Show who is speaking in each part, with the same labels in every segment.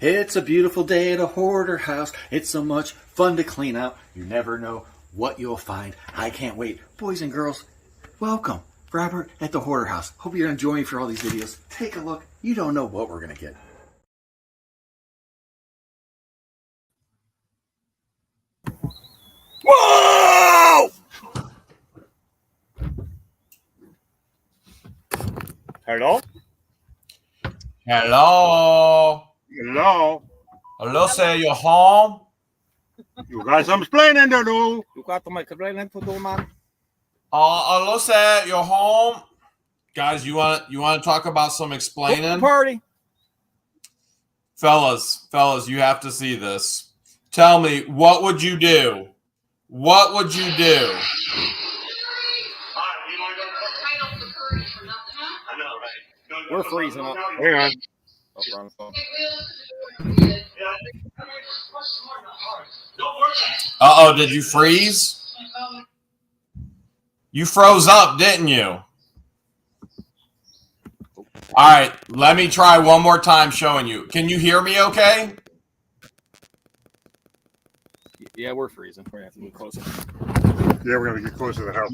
Speaker 1: It's a beautiful day at a hoarder house. It's so much fun to clean out. You never know what you'll find. I can't wait. Boys and girls, welcome. Robert at the hoarder house. Hope you're enjoying for all these videos. Take a look. You don't know what we're going to get.
Speaker 2: Whoa! Hello?
Speaker 3: Hello.
Speaker 2: Hello?
Speaker 3: Hello, sir. You home?
Speaker 2: You got some explaining to do.
Speaker 4: You got to make explaining to do, man.
Speaker 3: Hello, sir. You home? Guys, you want to talk about some explaining?
Speaker 4: Party.
Speaker 3: Fellas, you have to see this. Tell me, what would you do? What would you do?
Speaker 4: We're freezing up.
Speaker 2: Hang on.
Speaker 3: Uh-oh, did you freeze? You froze up, didn't you? All right, let me try one more time showing you. Can you hear me okay?
Speaker 4: Yeah, we're freezing. We're going to have to move closer.
Speaker 2: Yeah, we're going to get closer to the house.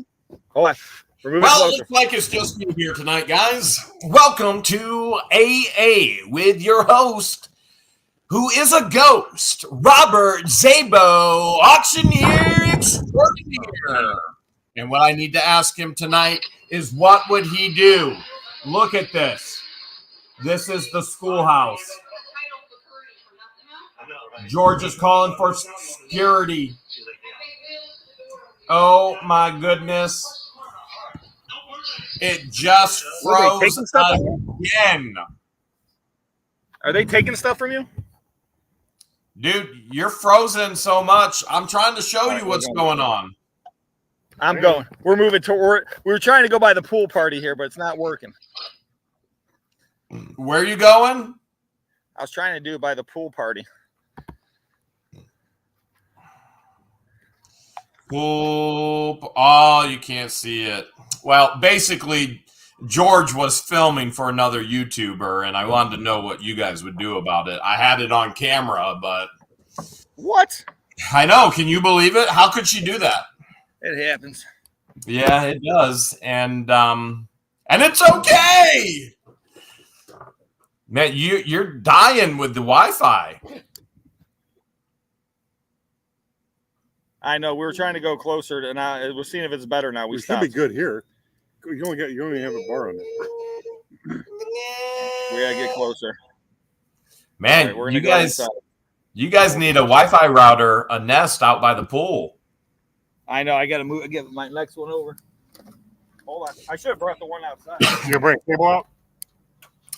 Speaker 4: Hold on. We're moving
Speaker 3: Well,
Speaker 4: closer.
Speaker 3: it looks like it's just me here tonight, guys. Welcome to AA with your host, who is a ghost, Robert Zjaba Auctioneer Extraordinaire. And what I need to ask him tonight is, what would he do? Look at this. This is the schoolhouse. George is calling for security. Oh my goodness. It just froze again.
Speaker 4: Are they taking stuff from you?
Speaker 3: Dude, you're frozen so much. I'm trying to show you what's going on.
Speaker 4: I'm going. We're moving to. We were trying to go by the pool party here, but it's not working.
Speaker 3: Where are you going?
Speaker 4: I was trying to do it by the pool party.
Speaker 3: Oh, you can't see it. Well, basically, George was filming for another YouTuber, and I wanted to know what you guys would do about it. I had it on camera, but...
Speaker 4: What?
Speaker 3: I know. Can you believe it? How could she do that?
Speaker 4: It happens.
Speaker 3: Yeah, it does. And it's okay! Man, you're dying with the Wi-Fi.
Speaker 4: I know. We were trying to go closer, and we're seeing if it's better now. We
Speaker 2: It should
Speaker 4: stopped.
Speaker 2: be good here. You only have a bar on it.
Speaker 4: We gotta get closer.
Speaker 3: Man,
Speaker 4: Right, we're gonna go inside.
Speaker 3: You guys need a Wi-Fi router, a Nest out by the pool.
Speaker 4: I know. I gotta move. Get my next one over. Hold on. I should have brought the one outside.
Speaker 2: You bring a cable out?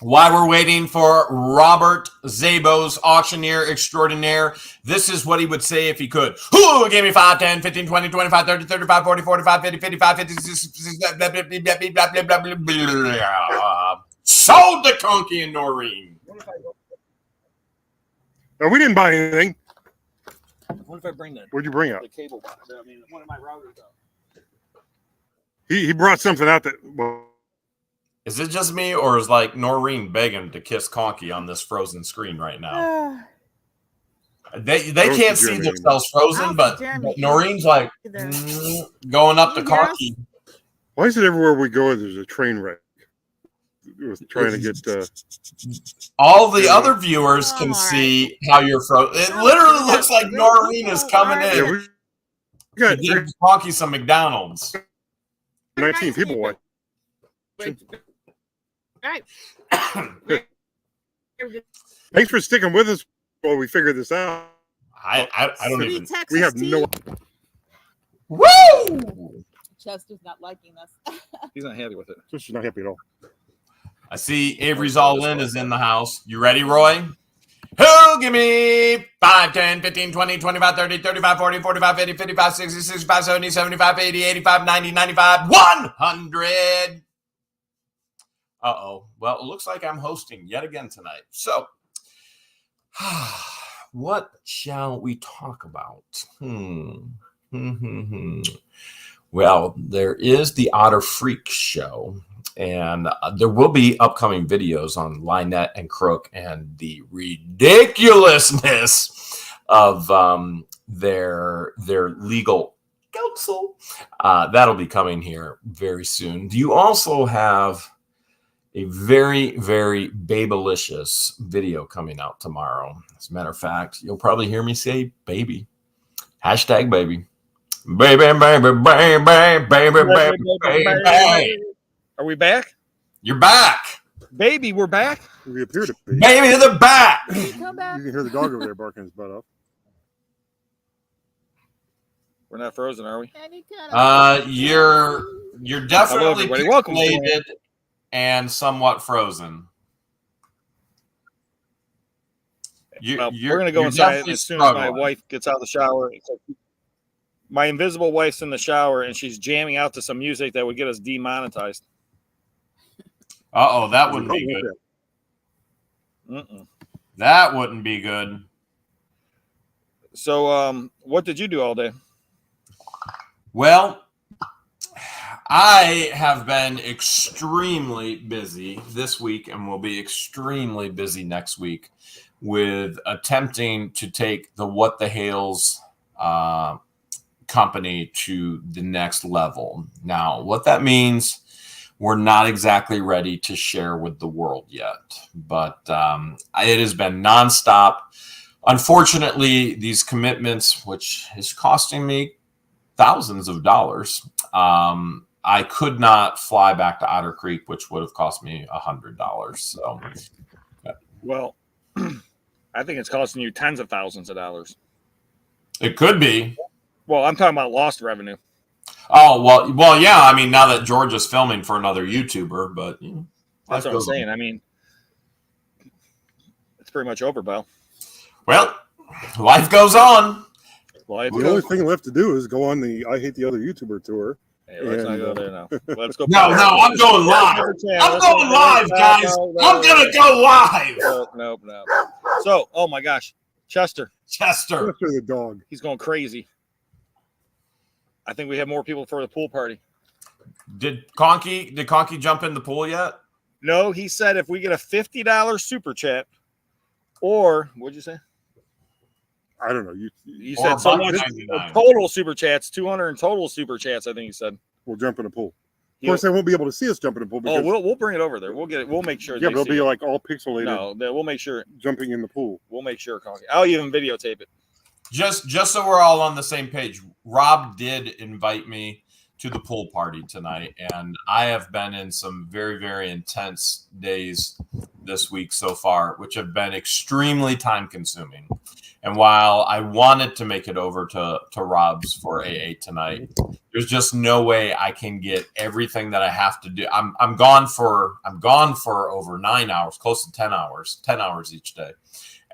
Speaker 3: While we're waiting for Robert Zjaba's Auctioneer Extraordinaire, this is what he would say if he could. Ooh, give me 5, 10, 15, 20, 25, 30, 35, 40, 45, 50, 55, 56, sold to Conky and Chlorine.
Speaker 2: No, we didn't buy anything.
Speaker 4: What if I bring that?
Speaker 2: What'd you bring out?
Speaker 4: The cable box. I mean, one of my routers out.
Speaker 2: He brought something out that, well,
Speaker 3: Is it just me, or is like Chlorine begging to kiss Conky on this frozen screen right now? They can't see themselves frozen, but Chlorine's like going up to Conky.
Speaker 2: why is it everywhere we go there's a train wreck? With trying to get
Speaker 3: all the other viewers can see how you're frozen. It literally looks like Chlorine is coming in.
Speaker 2: Yeah, we got
Speaker 3: to give Conky some McDonald's.
Speaker 2: 19 people watching.
Speaker 5: Right.
Speaker 2: Thanks for sticking with us while we figure this out.
Speaker 3: I don't even.
Speaker 2: We have no.
Speaker 3: Woo!
Speaker 5: Chester's not liking this.
Speaker 4: He's not happy with it.
Speaker 2: She's not happy at all.
Speaker 3: I see Avery's All In is in the house. You ready, Roy? Who give me 5, 10, 15, 20, 25, 30, 35, 40, 45, 50, 55, 60, 65, 70, 75, 80, 85, 90, 95, 100. Uh-oh. Well, it looks like I'm hosting yet again tonight. So, what shall we talk about? Well, there is the Otter Freak show, and there will be upcoming videos on Lynette and Crook and the ridiculousness of their legal counsel. That'll be coming here very soon. Do you also have a very, very babylicious video coming out tomorrow? As a matter of fact, you'll probably hear me say baby. Hashtag baby. Baby, baby, baby, baby, baby, baby.
Speaker 4: Are we back?
Speaker 3: You're back.
Speaker 4: Baby, we're back.
Speaker 2: We appear to be.
Speaker 3: Baby, they're back.
Speaker 5: Can you come back?
Speaker 2: You can hear the dog over there barking his butt off.
Speaker 4: We're not frozen, are we?
Speaker 5: Any kind of
Speaker 3: You're definitely
Speaker 4: everybody. Welcome.
Speaker 3: pixelated and somewhat frozen.
Speaker 4: Well, we're going to go inside as soon as my wife gets out of the shower. My invisible wife's in the shower, and she's jamming out to some music that would get us demonetized.
Speaker 3: Uh-oh, that wouldn't be good. That wouldn't be good.
Speaker 4: So, what did you do all day?
Speaker 3: Well, I have been extremely busy this week and will be extremely busy next week with attempting to take the What the Hales company to the next level. Now, what that means, we're not exactly ready to share with the world yet, but it has been nonstop. Unfortunately, these commitments, which is costing me thousands of dollars, I could not fly back to Otter Creek, which would have cost me $100. So,
Speaker 4: well, I think it's costing you tens of thousands of dollars.
Speaker 3: It could be.
Speaker 4: Well, I'm talking about lost revenue.
Speaker 3: Oh, well, yeah. I mean, now that George is filming for another YouTuber, but
Speaker 4: that's what I'm saying. I mean, it's pretty much over, Bill.
Speaker 3: Well, life goes on.
Speaker 2: The only thing left to do is go on the I Hate the Other YouTuber tour.
Speaker 4: Hey, let's not go there now. Let's go.
Speaker 3: No, I'm going live. I'm going live, guys. I'm going to go live.
Speaker 4: Nope. So, oh my gosh, Chester
Speaker 2: the dog.
Speaker 4: He's going crazy. I think we have more people for the pool party.
Speaker 3: Did Conky jump in the pool yet?
Speaker 4: No, he said if we get a $50 super chat, or what'd you say?
Speaker 2: I don't know.
Speaker 4: You said so much total super chats, 200 in total super chats. I think you said
Speaker 2: we'll jump in the pool. Of course, they won't be able to see us jump in the pool.
Speaker 4: Oh, we'll bring it over there. We'll get it. We'll make sure.
Speaker 2: Yeah, but it'll be like all pixelated.
Speaker 4: No, we'll make sure
Speaker 2: jumping in the pool.
Speaker 4: We'll make sure, Conky. I'll even videotape it.
Speaker 3: Just so we're all on the same page, Rob did invite me to the pool party tonight, and I have been in some very, very intense days this week so far, which have been extremely time consuming. And while I wanted to make it over to Rob's for AA tonight, there's just no way I can get everything that I have to do. I'm gone for over 9 hours, close to 10 hours each day.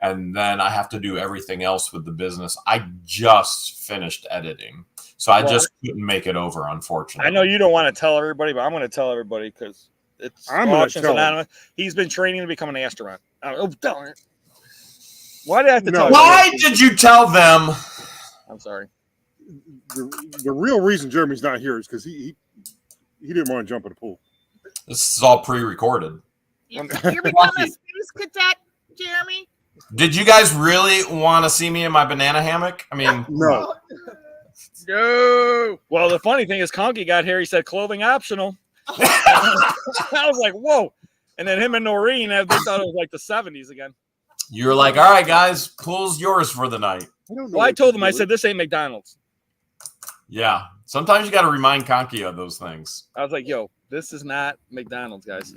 Speaker 3: And then I have to do everything else with the business. I just finished editing, so I just couldn't make it over, unfortunately.
Speaker 4: I know you don't want to tell everybody, but I'm going to tell everybody because it's Auctions Anonymous. He's been training to become an astronaut. Oh, darn it. Why did I have to tell you?
Speaker 3: Why did you tell them?
Speaker 4: I'm sorry.
Speaker 2: The real reason Jeremy's not here is because he didn't want to jump in the pool.
Speaker 3: This is all pre-recorded.
Speaker 5: You're becoming a space cadet, Jeremy?
Speaker 3: Did you guys really want to see me in my banana hammock? I mean,
Speaker 2: no.
Speaker 4: No. Well, the funny thing is, Conky got here. He said clothing optional. I was like, whoa. And then him and Noreen, they thought it was like the 70s again.
Speaker 3: You're like, all right, guys, pool's yours for the night.
Speaker 4: Well, I told them, I said, this ain't McDonald's.
Speaker 3: Yeah. Sometimes you got to remind Conky of those things.
Speaker 4: I was like, yo, this is not McDonald's, guys.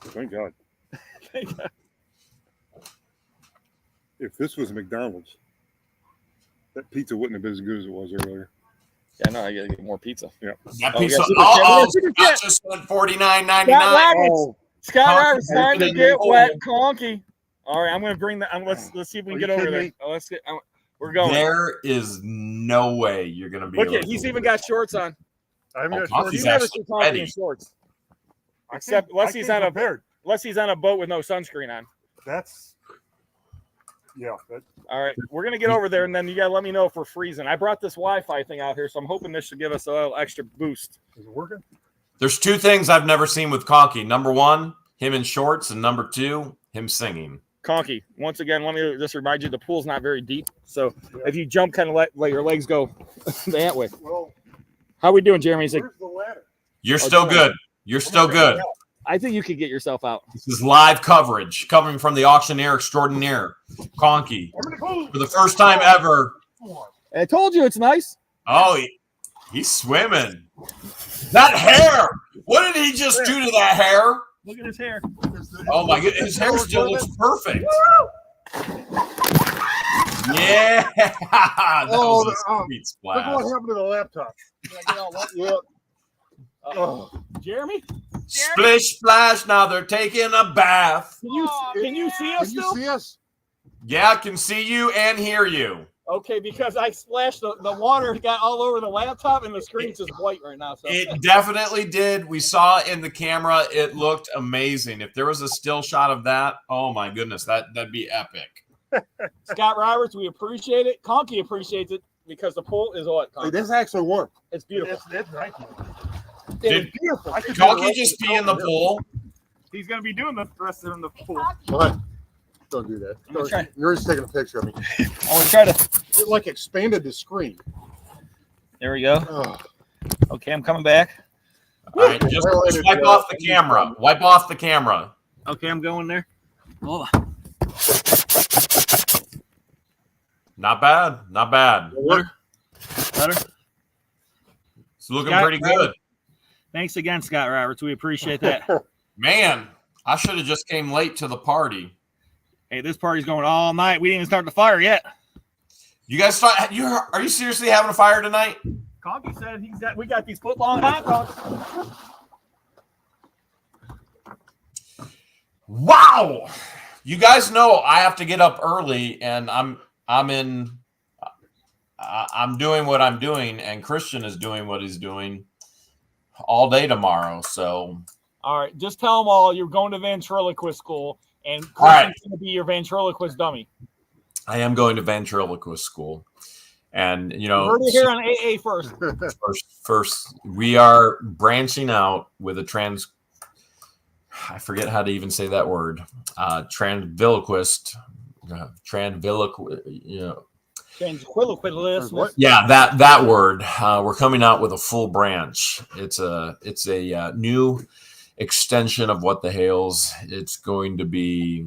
Speaker 2: Thank God.
Speaker 4: Thank God.
Speaker 2: If this was McDonald's, that pizza wouldn't have been as good as it was earlier.
Speaker 4: Yeah, no, I gotta get more pizza.
Speaker 2: Yeah.
Speaker 3: That pizza. Scott just spent $49.99.
Speaker 4: Scott Roberts time to get wet, Conky. All right, I'm gonna bring that. Let's see if we can get over there. We're going.
Speaker 3: There is no way you're gonna be.
Speaker 4: Look at, he's even got shorts on.
Speaker 2: I haven't got shorts.
Speaker 4: You never see Conky in shorts, except unless he's on a boat with no sunscreen on.
Speaker 2: That's Yeah.
Speaker 4: All right, we're gonna get over there, and then you gotta let me know if we're freezing. I brought this Wi-Fi thing out here, so I'm hoping this should give us a little extra boost.
Speaker 2: Is it working?
Speaker 3: There's two things I've never seen with Conky. Number one, him in shorts, and number two, him singing.
Speaker 4: Conky, once again, let me just remind you, the pool's not very deep, so if you jump, kind of let your legs go that way.
Speaker 2: Well,
Speaker 4: how we doing, Jeremy?
Speaker 2: where's the ladder?
Speaker 3: You're still good. You're still good.
Speaker 4: I think you could get yourself out.
Speaker 3: This is live coverage coming from the Auctioneer Extraordinaire, Conky, for the first time ever.
Speaker 4: I told you it's nice.
Speaker 3: Oh, he's swimming. That hair! What did he just do to that hair?
Speaker 4: Look at his hair.
Speaker 3: Oh my goodness, his hair still looks perfect. Yeah, that was a sweet
Speaker 2: Look
Speaker 3: splash.
Speaker 2: what happened to the laptop.
Speaker 4: Jeremy?
Speaker 3: Splish splash! Now they're taking a bath.
Speaker 4: Can you see us
Speaker 2: Can you
Speaker 4: still?
Speaker 2: see us?
Speaker 3: Yeah, I can see you and hear you.
Speaker 4: Okay, because I splashed the water got all over the laptop and the screen's just white right now. So
Speaker 3: It definitely did. We saw it in the camera. It looked amazing. If there was a still shot of that, oh my goodness, that'd be epic.
Speaker 4: Scott Roberts, we appreciate it. Conky appreciates it because the pool is what?
Speaker 2: Hey, this is actually warm.
Speaker 4: It's beautiful.
Speaker 2: It's nice.
Speaker 3: Did
Speaker 2: beautiful. I could
Speaker 3: Conky just pee in the pool?
Speaker 4: He's gonna be doing the rest in the pool.
Speaker 2: What? Don't do that. You're just taking a picture of me.
Speaker 4: I want to try to.
Speaker 2: It like expanded the screen.
Speaker 4: There we go.
Speaker 2: Oh.
Speaker 4: Okay, I'm coming back.
Speaker 3: All right, just wipe off the camera. Wipe off the camera.
Speaker 4: Okay, I'm going there. Hold on.
Speaker 3: Not bad. Not bad.
Speaker 4: Better.
Speaker 3: It's looking
Speaker 4: Scott
Speaker 3: pretty good.
Speaker 4: Thanks again, Scott Roberts. We appreciate that.
Speaker 3: Man, I should have just came late to the party.
Speaker 4: Hey, this party's going all night. We didn't even start the fire yet.
Speaker 3: You guys are you seriously having a fire tonight?
Speaker 4: Conky said we got these foot-long hot dogs.
Speaker 3: Wow. You guys know I have to get up early, and I'm doing what I'm doing, and Christian is doing what he's doing all day tomorrow. So,
Speaker 4: all right, just tell them all you're going to ventriloquist school, and
Speaker 3: all right,
Speaker 4: Christian's going to be your ventriloquist dummy.
Speaker 3: I am going to ventriloquist school, and you know,
Speaker 4: you heard it here on AA first.
Speaker 3: First, we are branching out with a I forget how to even say that word. Transviloquist, you know.
Speaker 4: Ventriloquist.
Speaker 3: Yeah, that word. We're coming out with a full branch. It's a new extension of what the Hales. It's going to be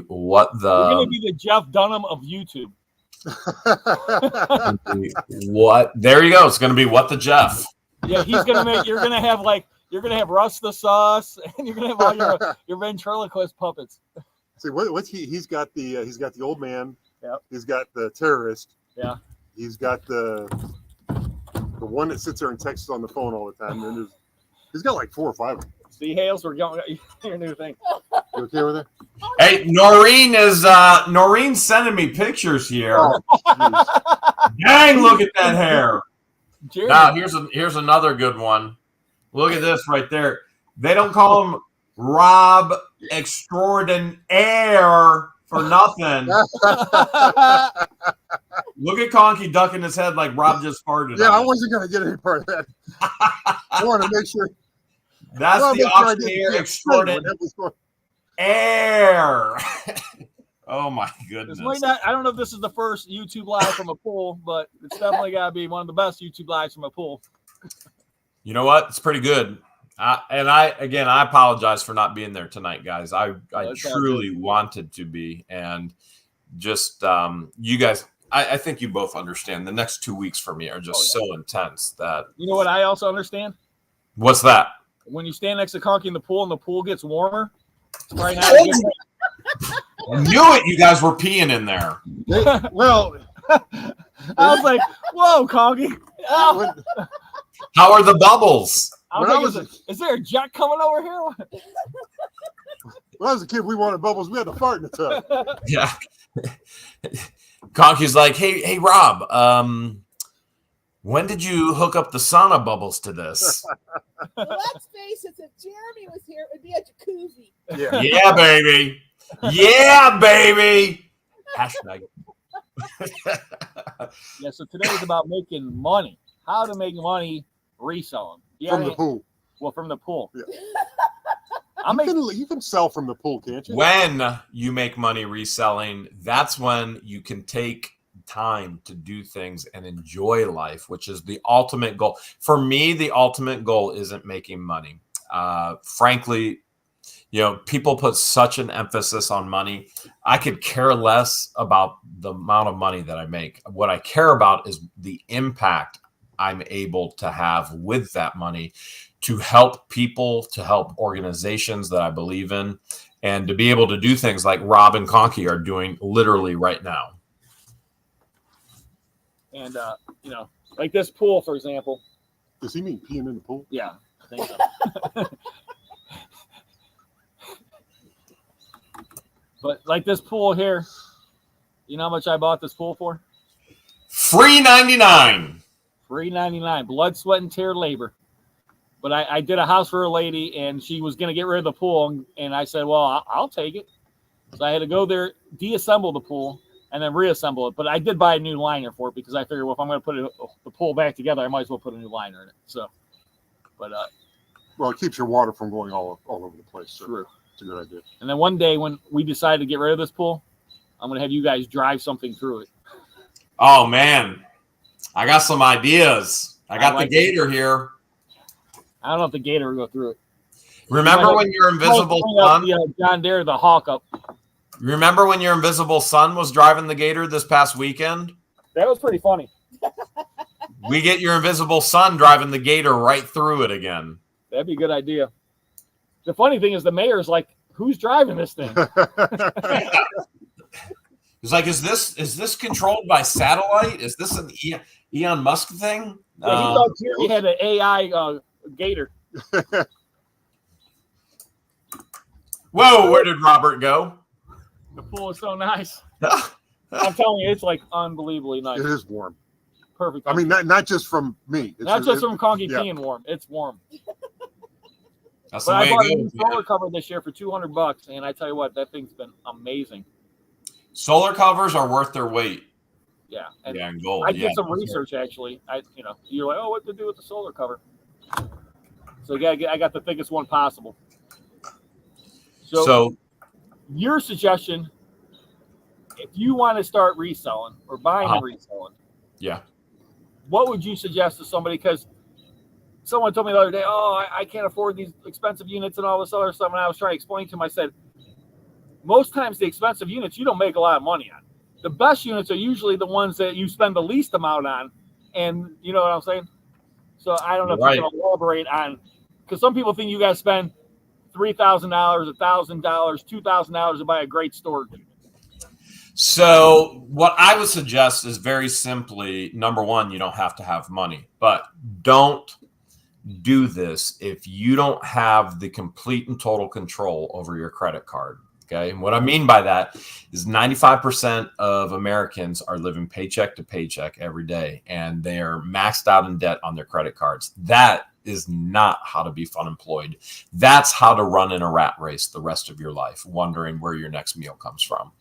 Speaker 3: what the.
Speaker 4: You're going to be the Jeff Dunham of YouTube.
Speaker 3: What? There you go. It's going to be what the Jeff.
Speaker 4: Yeah, he's going to make. You're going to have Russ the Sauce, and you're going to have all your ventriloquist puppets.
Speaker 2: See what's he's got the old man.
Speaker 4: Yep.
Speaker 2: He's got the terrorist.
Speaker 4: Yeah.
Speaker 2: He's got the one that sits there and texts on the phone all the time. And he's got like 4 or 5 of them.
Speaker 4: See, Hales, we're going your new thing.
Speaker 2: You okay with it?
Speaker 3: Hey, Noreen's sending me pictures here.
Speaker 2: Oh,
Speaker 3: dang, look at that hair.
Speaker 4: Jeremy.
Speaker 3: Now here's another good one. Look at this right there. They don't call him Rob Extraordinaire for nothing. Look at Conky ducking his head like Rob just farted.
Speaker 2: Yeah, I wasn't going to get any part of that. I want to make sure.
Speaker 3: That's the Auctioneer Extraordinaire. Oh my goodness.
Speaker 4: I don't know if this is the first YouTube live from a pool, but it's definitely got to be one of the best YouTube lives from a pool.
Speaker 3: You know what? It's pretty good. I apologize for not being there tonight, guys. I truly wanted to be, and just you guys. I think you both understand. The next 2 weeks for me are just so intense that.
Speaker 4: You know what I also understand?
Speaker 3: What's that?
Speaker 4: When you stand next to Conky in the pool and the pool gets warmer. Right now,
Speaker 3: I knew it. You guys were peeing in there.
Speaker 2: Well,
Speaker 4: I was like, "Whoa, Conky! Oh.
Speaker 3: How are the bubbles?"
Speaker 4: Is there a jet coming over here?
Speaker 2: When I was a kid, we wanted bubbles. We had to fart in the tub.
Speaker 3: Yeah. Conky's like, hey, Rob. When did you hook up the sauna bubbles to this?
Speaker 5: Well, let's face it, if Jeremy was here, it would be a jacuzzi.
Speaker 2: Yeah.
Speaker 3: Yeah, baby. Yeah, baby. Hashtag.
Speaker 6: Yeah, so today is about making money. How to make money reselling. Yeah,
Speaker 2: From the pool.
Speaker 6: Well, from the pool.
Speaker 2: Yeah.
Speaker 6: You
Speaker 2: You can sell from the pool, can't you?
Speaker 3: When you make money reselling, that's when you can take time to do things and enjoy life, which is the ultimate goal. For me, the ultimate goal isn't making money. Frankly, people put such an emphasis on money. I could care less about the amount of money that I make. What I care about is the impact I'm able to have with that money to help people, to help organizations that I believe in, and to be able to do things like Rob and Conky are doing literally right now.
Speaker 6: And, like this pool, for example.
Speaker 2: Does he mean peeing in the pool?
Speaker 6: Yeah, I think so. But like this pool here, you know how much I bought this pool for?
Speaker 3: Free 99.
Speaker 6: Free 99. Blood, sweat, and tear labor. But I did a house for a lady, and she was going to get rid of the pool, and I said, well, I'll take it. So I had to go there, deassemble the pool, and then reassemble it. But I did buy a new liner for it because I figured, well, if I'm going to put the pool back together, I might as well put a new liner in it. So, but
Speaker 2: well, it keeps your water from going all over the place. So
Speaker 6: true.
Speaker 2: It's a good idea.
Speaker 6: And then one day when we decided to get rid of this pool, I'm going to have you guys drive something through it.
Speaker 3: Oh, man. I got some ideas. I got the gator here.
Speaker 6: I don't know if the gator will go through it.
Speaker 3: Remember when your invisible son?
Speaker 6: John Deere, the Hawk up.
Speaker 3: Remember when your invisible son was driving the gator this past weekend?
Speaker 6: That was pretty funny.
Speaker 3: We get your invisible son driving the gator right through it again.
Speaker 6: That'd be a good idea. The funny thing is the mayor's like, who's driving this thing?
Speaker 3: He's like, is this controlled by satellite? Is this an Elon Musk thing?
Speaker 6: Yeah, he thought Jerry had an AI gator.
Speaker 3: Whoa, where did Robert go?
Speaker 6: The pool is so nice. I'm telling you, it's like unbelievably nice.
Speaker 2: It is warm.
Speaker 6: Perfect.
Speaker 2: I mean, not just from me.
Speaker 6: Not just from Conky peeing warm. It's warm.
Speaker 3: That's
Speaker 6: but
Speaker 3: the way
Speaker 6: I bought
Speaker 3: it
Speaker 6: a
Speaker 3: goes,
Speaker 6: new solar cover this year for $200, and I tell you what, that thing's been amazing.
Speaker 3: Solar covers are worth their weight.
Speaker 6: Yeah, and
Speaker 3: in gold.
Speaker 6: I did some research actually. You're like, oh, what to do with the solar cover? So I got the thickest one possible. So your suggestion, if you want to start reselling or buying and reselling, what would you suggest to somebody? Because someone told me the other day, oh, I can't afford these expensive units and all this other stuff. And I was trying to explain to them, I said, most times the expensive units, you don't make a lot of money on. The best units are usually the ones that you spend the least amount on. And you know what I'm saying? So I don't know if you can elaborate on, because some people think you guys spend $3,000, $1,000, $2,000 to buy a great storage unit.
Speaker 3: So what I would suggest is very simply, number one, you don't have to have money, but don't do this if you don't have the complete and total control over your credit card. Okay. And what I mean by that is 95% of Americans are living paycheck to paycheck every day, and they are maxed out in debt on their credit cards. That is not how to be fun employed. That's how to run in a rat race the rest of your life, wondering where your next meal comes from.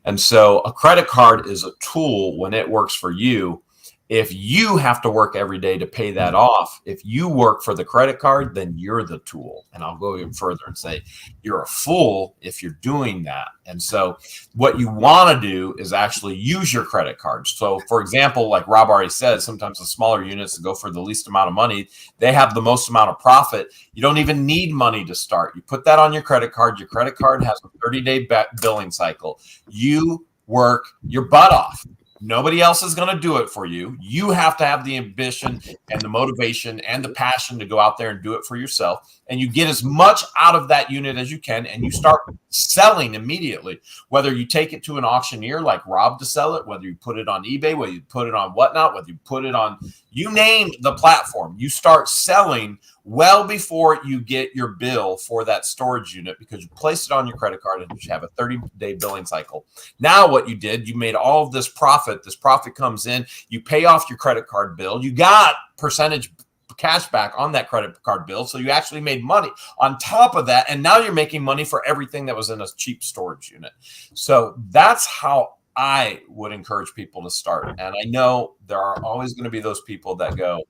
Speaker 3: And so a credit card is a tool when it works for you. If you have to work every day to pay that off, if you work for the credit card, then you're the tool. And I'll go even further and say you're a fool if you're doing that. And so what you want to do is actually use your credit cards. So for example, like Rob already said, sometimes the smaller units that go for the least amount of money, they have the most amount of profit. You don't even need money to start. You put that on your credit card. Your credit card has a 30-day billing cycle. You work your butt off. Nobody else is going to do it for you. You have to have the ambition and the motivation and the passion to go out there and do it for yourself. And you get as much out of that unit as you can, and you start selling immediately. Whether you take it to an auctioneer like Rob to sell it, whether you put it on eBay, whether you put it on whatnot, whether you put it on, you name the platform, you start selling well before you get your bill for that storage unit, because you placed it on your credit card and you have a 30-day billing cycle. Now what you did, you made all of this profit. This profit comes in, you pay off your credit card bill, you got percentage cash back on that credit card bill, so you actually made money on top of that, and now you're making money for everything that was in a cheap storage unit. So that's how I would encourage people to start. And I know there are always going to be those people that go,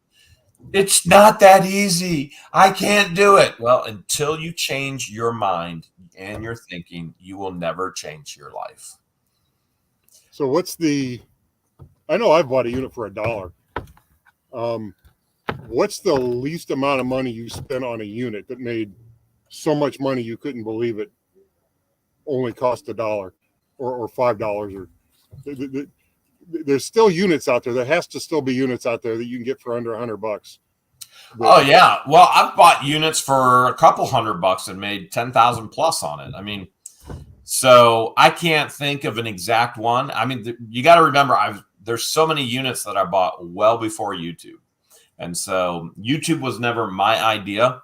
Speaker 3: it's not that easy. I can't do it. Well, until you change your mind and your thinking, you will never change your life.
Speaker 2: So I know I've bought a unit for $1. What's the least amount of money you spent on a unit that made so much money you couldn't believe it only cost $1 or $5 or there's still units out there. There has to still be units out there that you can get for under $100.
Speaker 3: Oh yeah. Well, I've bought units for a couple $100 and made 10,000 plus on it. I mean, so I can't think of an exact one. I mean, you got to remember, there's so many units that I bought well before YouTube. And so YouTube was never my idea.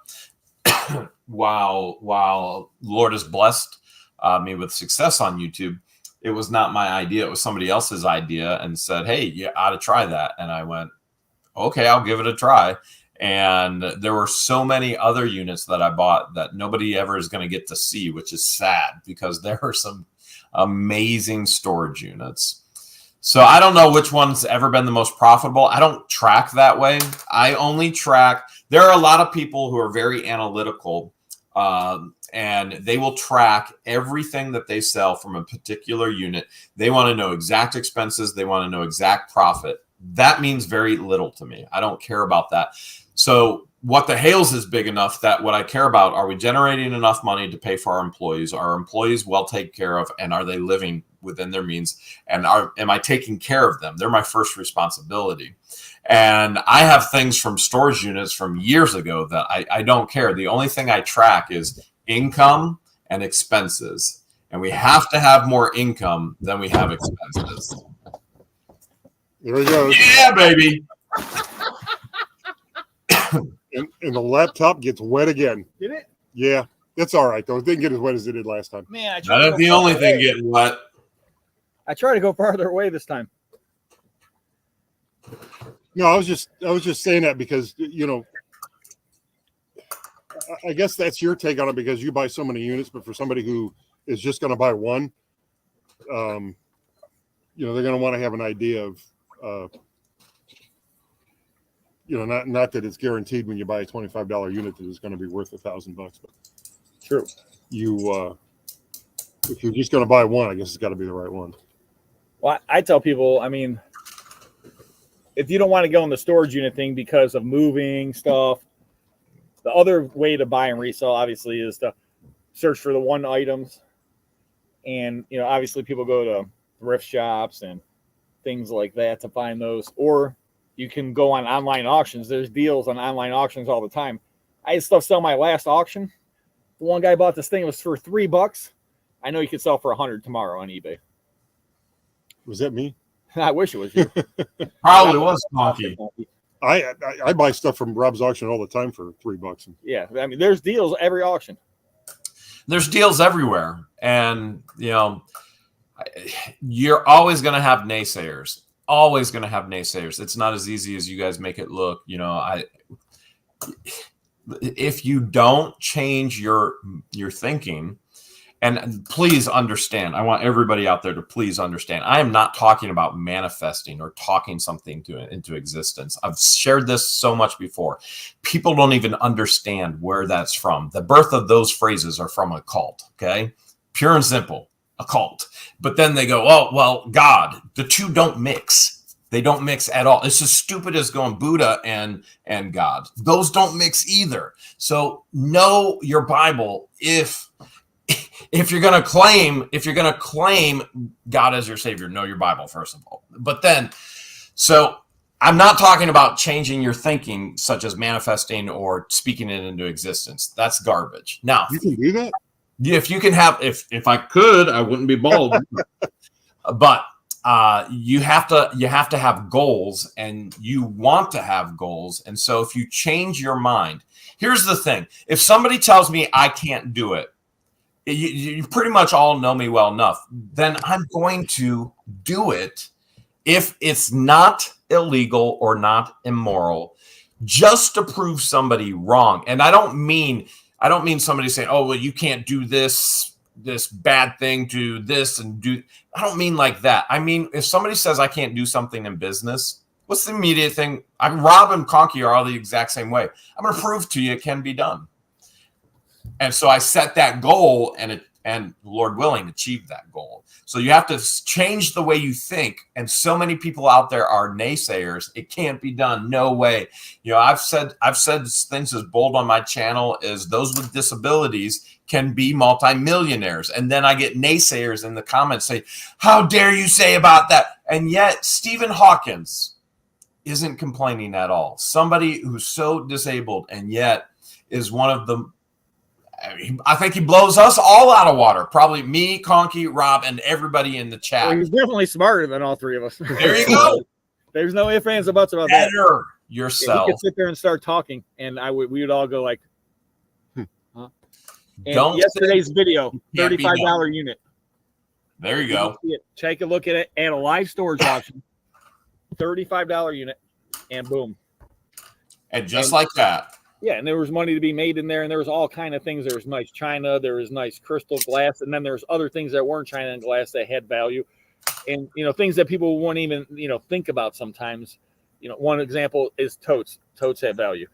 Speaker 3: While Lord has blessed me with success on YouTube, it was not my idea. It was somebody else's idea and said, hey, you ought to try that. And I went, okay, I'll give it a try. And there were so many other units that I bought that nobody ever is going to get to see, which is sad because there are some amazing storage units. So I don't know which one's ever been the most profitable. I don't track that way. I only track. There are a lot of people who are very analytical and they will track everything that they sell from a particular unit. They want to know exact expenses. They want to know exact profit. That means very little to me. I don't care about that. So what the Hales is big enough that what I care about, are we generating enough money to pay for our employees? Are our employees well taken care of? And are they living within their means? And am I taking care of them? They're my first responsibility. And I have things from storage units from years ago that I don't care. The only thing I track is income and expenses. And we have to have more income than we have expenses.
Speaker 2: There we go.
Speaker 3: Yeah, baby.
Speaker 2: And the laptop gets wet again.
Speaker 6: Did it?
Speaker 2: Yeah, it's all right though. It didn't get as wet as it did last time.
Speaker 6: Man,
Speaker 3: That's the only thing getting wet.
Speaker 6: I try to go farther away this time.
Speaker 2: No, I was just saying that because, you know, I guess that's your take on it because you buy so many units, but for somebody who is just going to buy one, you know, they're going to want to have an idea of, you know, not that it's guaranteed when you buy a $25 unit that it's going to be worth $1,000, but
Speaker 6: true.
Speaker 2: You, if you're just going to buy one, I guess it's got to be the right one.
Speaker 6: Well, I tell people, I mean, if you don't want to go in the storage unit thing because of moving stuff, the other way to buy and resell, obviously, is to search for the one items. And, you know, obviously people go to thrift shops and things like that to find those. Or you can go on online auctions. There's deals on online auctions all the time. I had stuff sell my last auction. The one guy bought this thing, it was for $3. I know you could sell for $100 tomorrow on eBay.
Speaker 2: Was that me?
Speaker 6: I wish it was you.
Speaker 3: Probably was Conky.
Speaker 2: I buy stuff from Rob's auction all the time for $3.
Speaker 6: Yeah, I mean, there's deals every auction.
Speaker 3: There's deals everywhere, and you know, you're always going to have naysayers. Always going to have naysayers. It's not as easy as you guys make it look. You know, if you don't change your thinking. And please understand, I want everybody out there to please understand, I am not talking about manifesting or talking something into existence. I've shared this so much before. People don't even understand where that's from. The birth of those phrases are from a cult, okay? Pure and simple, a cult. But then they go, oh, well, God. The two don't mix. They don't mix at all. It's as stupid as going Buddha and God. Those don't mix either. So know your Bible if you're going to claim God as your savior, know your Bible, first of all. But then, so I'm not talking about changing your thinking, such as manifesting or speaking it into existence. That's garbage. Now,
Speaker 2: you can do that.
Speaker 3: If you can have, if I could, I wouldn't be bald. But you have to have goals, and you want to have goals. And so if you change your mind, here's the thing. If somebody tells me I can't do it, you pretty much all know me well enough, then I'm going to do it if it's not illegal or not immoral, just to prove somebody wrong. And I don't mean somebody saying, oh, well, you can't do this this bad thing to this and do. I don't mean like that. I mean, if somebody says I can't do something in business, what's the immediate thing? Rob and Conky are all the exact same way. I'm going to prove to you it can be done. And so I set that goal and Lord willing, achieve that goal. So you have to change the way you think. And so many people out there are naysayers. It can't be done. No way. You know, I've said things as bold on my channel as those with disabilities can be multimillionaires. And then I get naysayers in the comments say, how dare you say about that? And yet Stephen Hawkins isn't complaining at all. Somebody who's so disabled and yet is one of the, I think he blows us all out of water. Probably me, Conky, Rob, and everybody in the chat.
Speaker 7: Well, he's definitely smarter than all three of us.
Speaker 3: There you go.
Speaker 7: There's no ifs, ands, or buts about
Speaker 3: Better
Speaker 7: that.
Speaker 3: yourself.
Speaker 7: Yeah, we could sit there and start talking, and we would all go like, huh? And
Speaker 3: Don't
Speaker 7: yesterday's video, $35 unit.
Speaker 3: There you go.
Speaker 7: Take a look at it at a live storage auction. $35 unit, and boom.
Speaker 3: And just like that.
Speaker 7: Yeah, and there was money to be made in there, and there was all kind of things. There was nice china, there was nice crystal glass, and then there's other things that weren't china and glass that had value, and things that people won't even think about sometimes. One example is totes. Totes have value.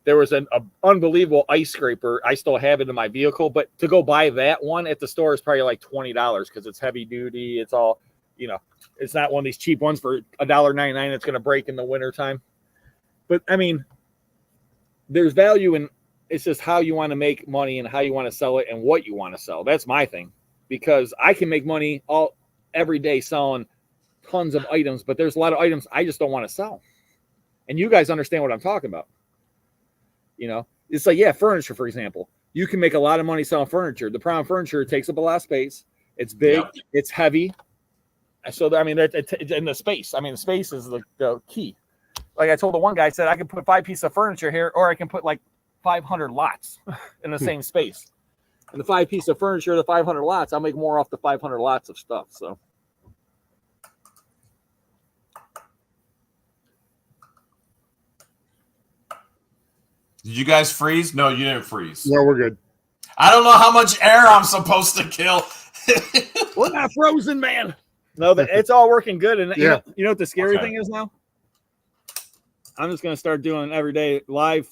Speaker 7: There was an unbelievable ice scraper. I still have it in my vehicle, but to go buy that one at the store is probably like $20 because it's heavy duty. It's all it's not one of these cheap ones for $1.99 that's going to break in the wintertime. But I mean, there's value in it's just how you want to make money and how you want to sell it and what you want to sell. That's my thing, because I can make money every day selling tons of items, but there's a lot of items I just don't want to sell. And you guys understand what I'm talking about. It's like, furniture, for example. You can make a lot of money selling furniture. The problem, furniture takes up a lot of space. It's big. Yep. It's heavy. So, I mean, in the space. I mean, the space is the key. Like I told the one guy, I said, I can put 5 pieces of furniture here, or I can put like 500 lots in the same space. And the 5 pieces of furniture, the 500 lots, I'll make more off the 500 lots of stuff. So.
Speaker 3: Did you guys freeze? No, you didn't freeze.
Speaker 2: No, we're good.
Speaker 3: I don't know how much air I'm supposed to kill.
Speaker 7: We're not frozen, man. No, but it's all working good. And you know what the scary thing is now? I'm just going to start doing every day live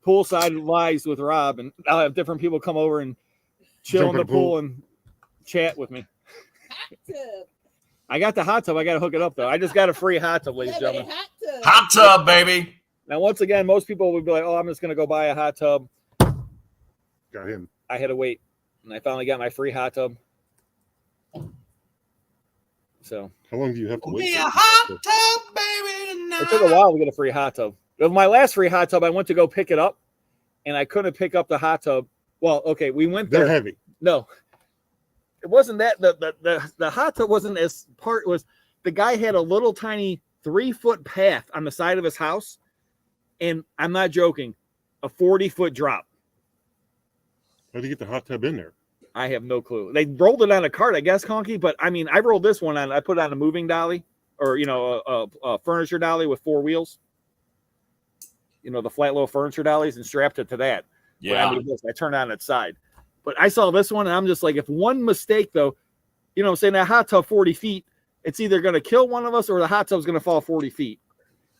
Speaker 7: poolside lives with Rob, and I'll have different people come over and chill in the pool and chat with me.
Speaker 5: Hot tub.
Speaker 7: I got the hot tub. I got to hook it up, though. I just got a free hot tub, ladies and gentlemen.
Speaker 3: Hot tub, baby.
Speaker 7: Now, once again, most people would be like, oh, I'm just going to go buy a hot tub.
Speaker 2: Got him.
Speaker 7: I had to wait, and I finally got my free hot tub. So
Speaker 2: how long do you have to wait?
Speaker 3: Be a hot tub, baby, tonight.
Speaker 7: It took a while to get a free hot tub. With my last free hot tub, I went to go pick it up, and I couldn't pick up the hot tub. Well, okay, we went there.
Speaker 2: They're heavy.
Speaker 7: No, it wasn't that. The hot tub wasn't as part. It was the guy had a little tiny 3-foot path on the side of his house, and I'm not joking, a 40-foot drop.
Speaker 2: How do you get the hot tub in there?
Speaker 7: I have no clue. They rolled it on a cart, I guess, Conky. But I mean, I rolled this one on. I put it on a moving dolly, or a furniture dolly with 4 wheels. The flat little furniture dollies, and strapped it to that.
Speaker 3: Yeah.
Speaker 7: I turned on its side. But I saw this one, and I'm just like, if one mistake, though, saying that hot tub 40 feet, it's either going to kill one of us or the hot tub's going to fall 40 feet.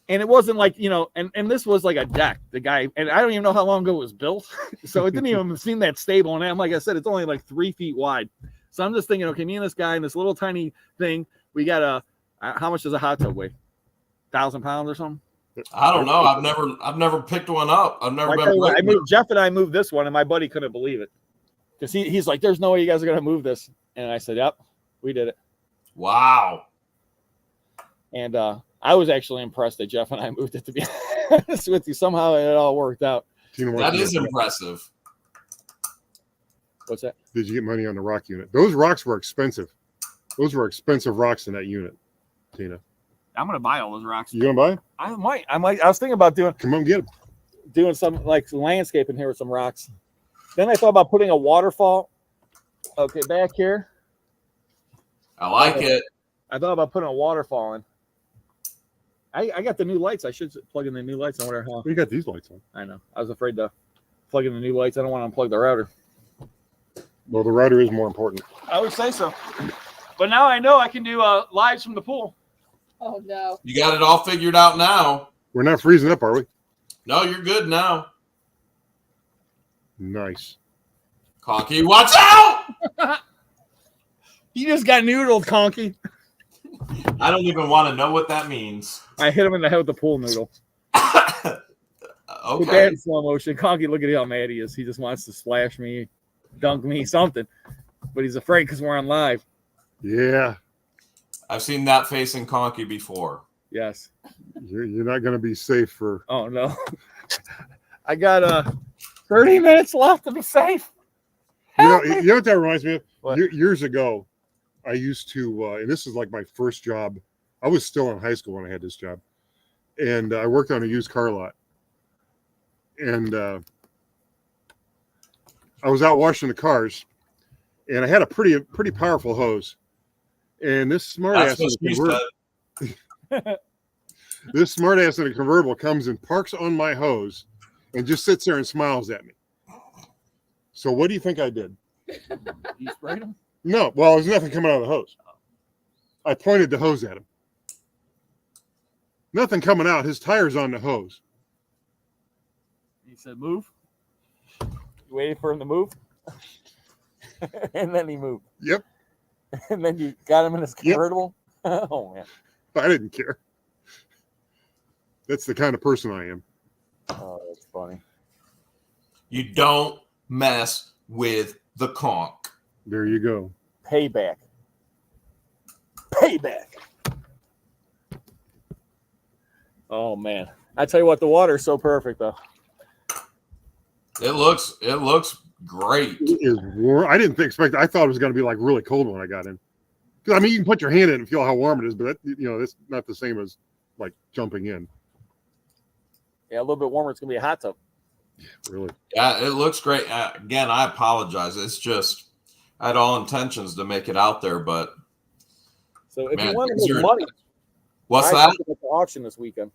Speaker 7: And it wasn't like, and this was like a deck, the guy, and I don't even know how long ago it was built. So it didn't even seem that stable. And I'm like I said, it's only like 3 feet wide. So I'm just thinking, okay, me and this guy in this little tiny thing, we got how much does a hot tub weigh? 1,000 pounds or something?
Speaker 3: I don't know. I've never picked one up. I've never been.
Speaker 7: Jeff and I moved this one, and my buddy couldn't believe it. Because he's like, there's no way you guys are going to move this. And I said, yep, we did it.
Speaker 3: Wow.
Speaker 7: And I was actually impressed that Jeff and I moved it, to be honest with you. Somehow it all worked out.
Speaker 3: That is impressive.
Speaker 7: What's that? Did
Speaker 2: you get money on the rock unit? Those rocks were expensive. Those were expensive rocks in that unit, Tina.
Speaker 7: I'm going to buy all those rocks.
Speaker 2: You going to buy them?
Speaker 7: I might. I was thinking about doing.
Speaker 2: Come on, get them.
Speaker 7: Doing some like landscaping here with some rocks. Then I thought about putting a waterfall. Okay, back here.
Speaker 3: I like it.
Speaker 7: I thought about putting a waterfall in. I got the new lights. I should plug in the new lights. I wonder how.
Speaker 2: You got these lights on.
Speaker 7: I know. I was afraid to plug in the new lights. I don't want to unplug the router.
Speaker 2: Well, the rider is more important.
Speaker 6: I would say so. But now I know I can do lives from the pool.
Speaker 5: Oh no.
Speaker 3: You got it all figured out now.
Speaker 2: We're not freezing up, are we?
Speaker 3: No, you're good now.
Speaker 2: Nice.
Speaker 3: Conky, watch out!
Speaker 7: You just got noodled, Conky.
Speaker 3: I don't even want to know what that means.
Speaker 7: I hit him in the head with the pool noodle. With that in slow motion. Conky, look at how mad he is. He just wants to splash me, dunk me, something. But he's afraid because we're on live.
Speaker 2: Yeah.
Speaker 3: I've seen that face in Conky before.
Speaker 7: Yes.
Speaker 2: You're not going to be safe for...
Speaker 7: Oh, no. I got 30 minutes left to be safe.
Speaker 2: You know what that reminds me of?
Speaker 7: What?
Speaker 2: Years ago, I used to, and this is like my first job. I was still in high school when I had this job. And I worked on a used car lot. And I was out washing the cars. And I had a pretty powerful hose. And this smart ass in a convertible comes and parks on my hose and just sits there and smiles at me. So what do you think I did?
Speaker 7: You sprayed him?
Speaker 2: No. Well, there's nothing coming out of the hose. I pointed the hose at him. Nothing coming out. His tire's on the hose.
Speaker 7: He said, move. You waited for him to move? And then he moved.
Speaker 2: Yep.
Speaker 7: And then you got him in his convertible? Yep. Oh, man.
Speaker 2: I didn't care. That's the kind of person I am.
Speaker 7: Oh, that's funny.
Speaker 3: You don't mess with the conch.
Speaker 2: There you go.
Speaker 7: Payback. Payback. Oh, man. I tell you what, the water's so perfect, though.
Speaker 3: It looks great.
Speaker 2: It is warm. I didn't expect. I thought it was going to be like really cold when I got in. I mean, you can put your hand in and feel how warm it is, but that, that's not the same as like jumping in.
Speaker 7: Yeah, a little bit warmer. It's going to be a hot tub.
Speaker 2: Yeah, really.
Speaker 3: Yeah, it looks great. Again, I apologize. It's just I had all intentions to make it out there, but
Speaker 7: so if you want to make money,
Speaker 3: what's that?
Speaker 7: At the auction this weekend.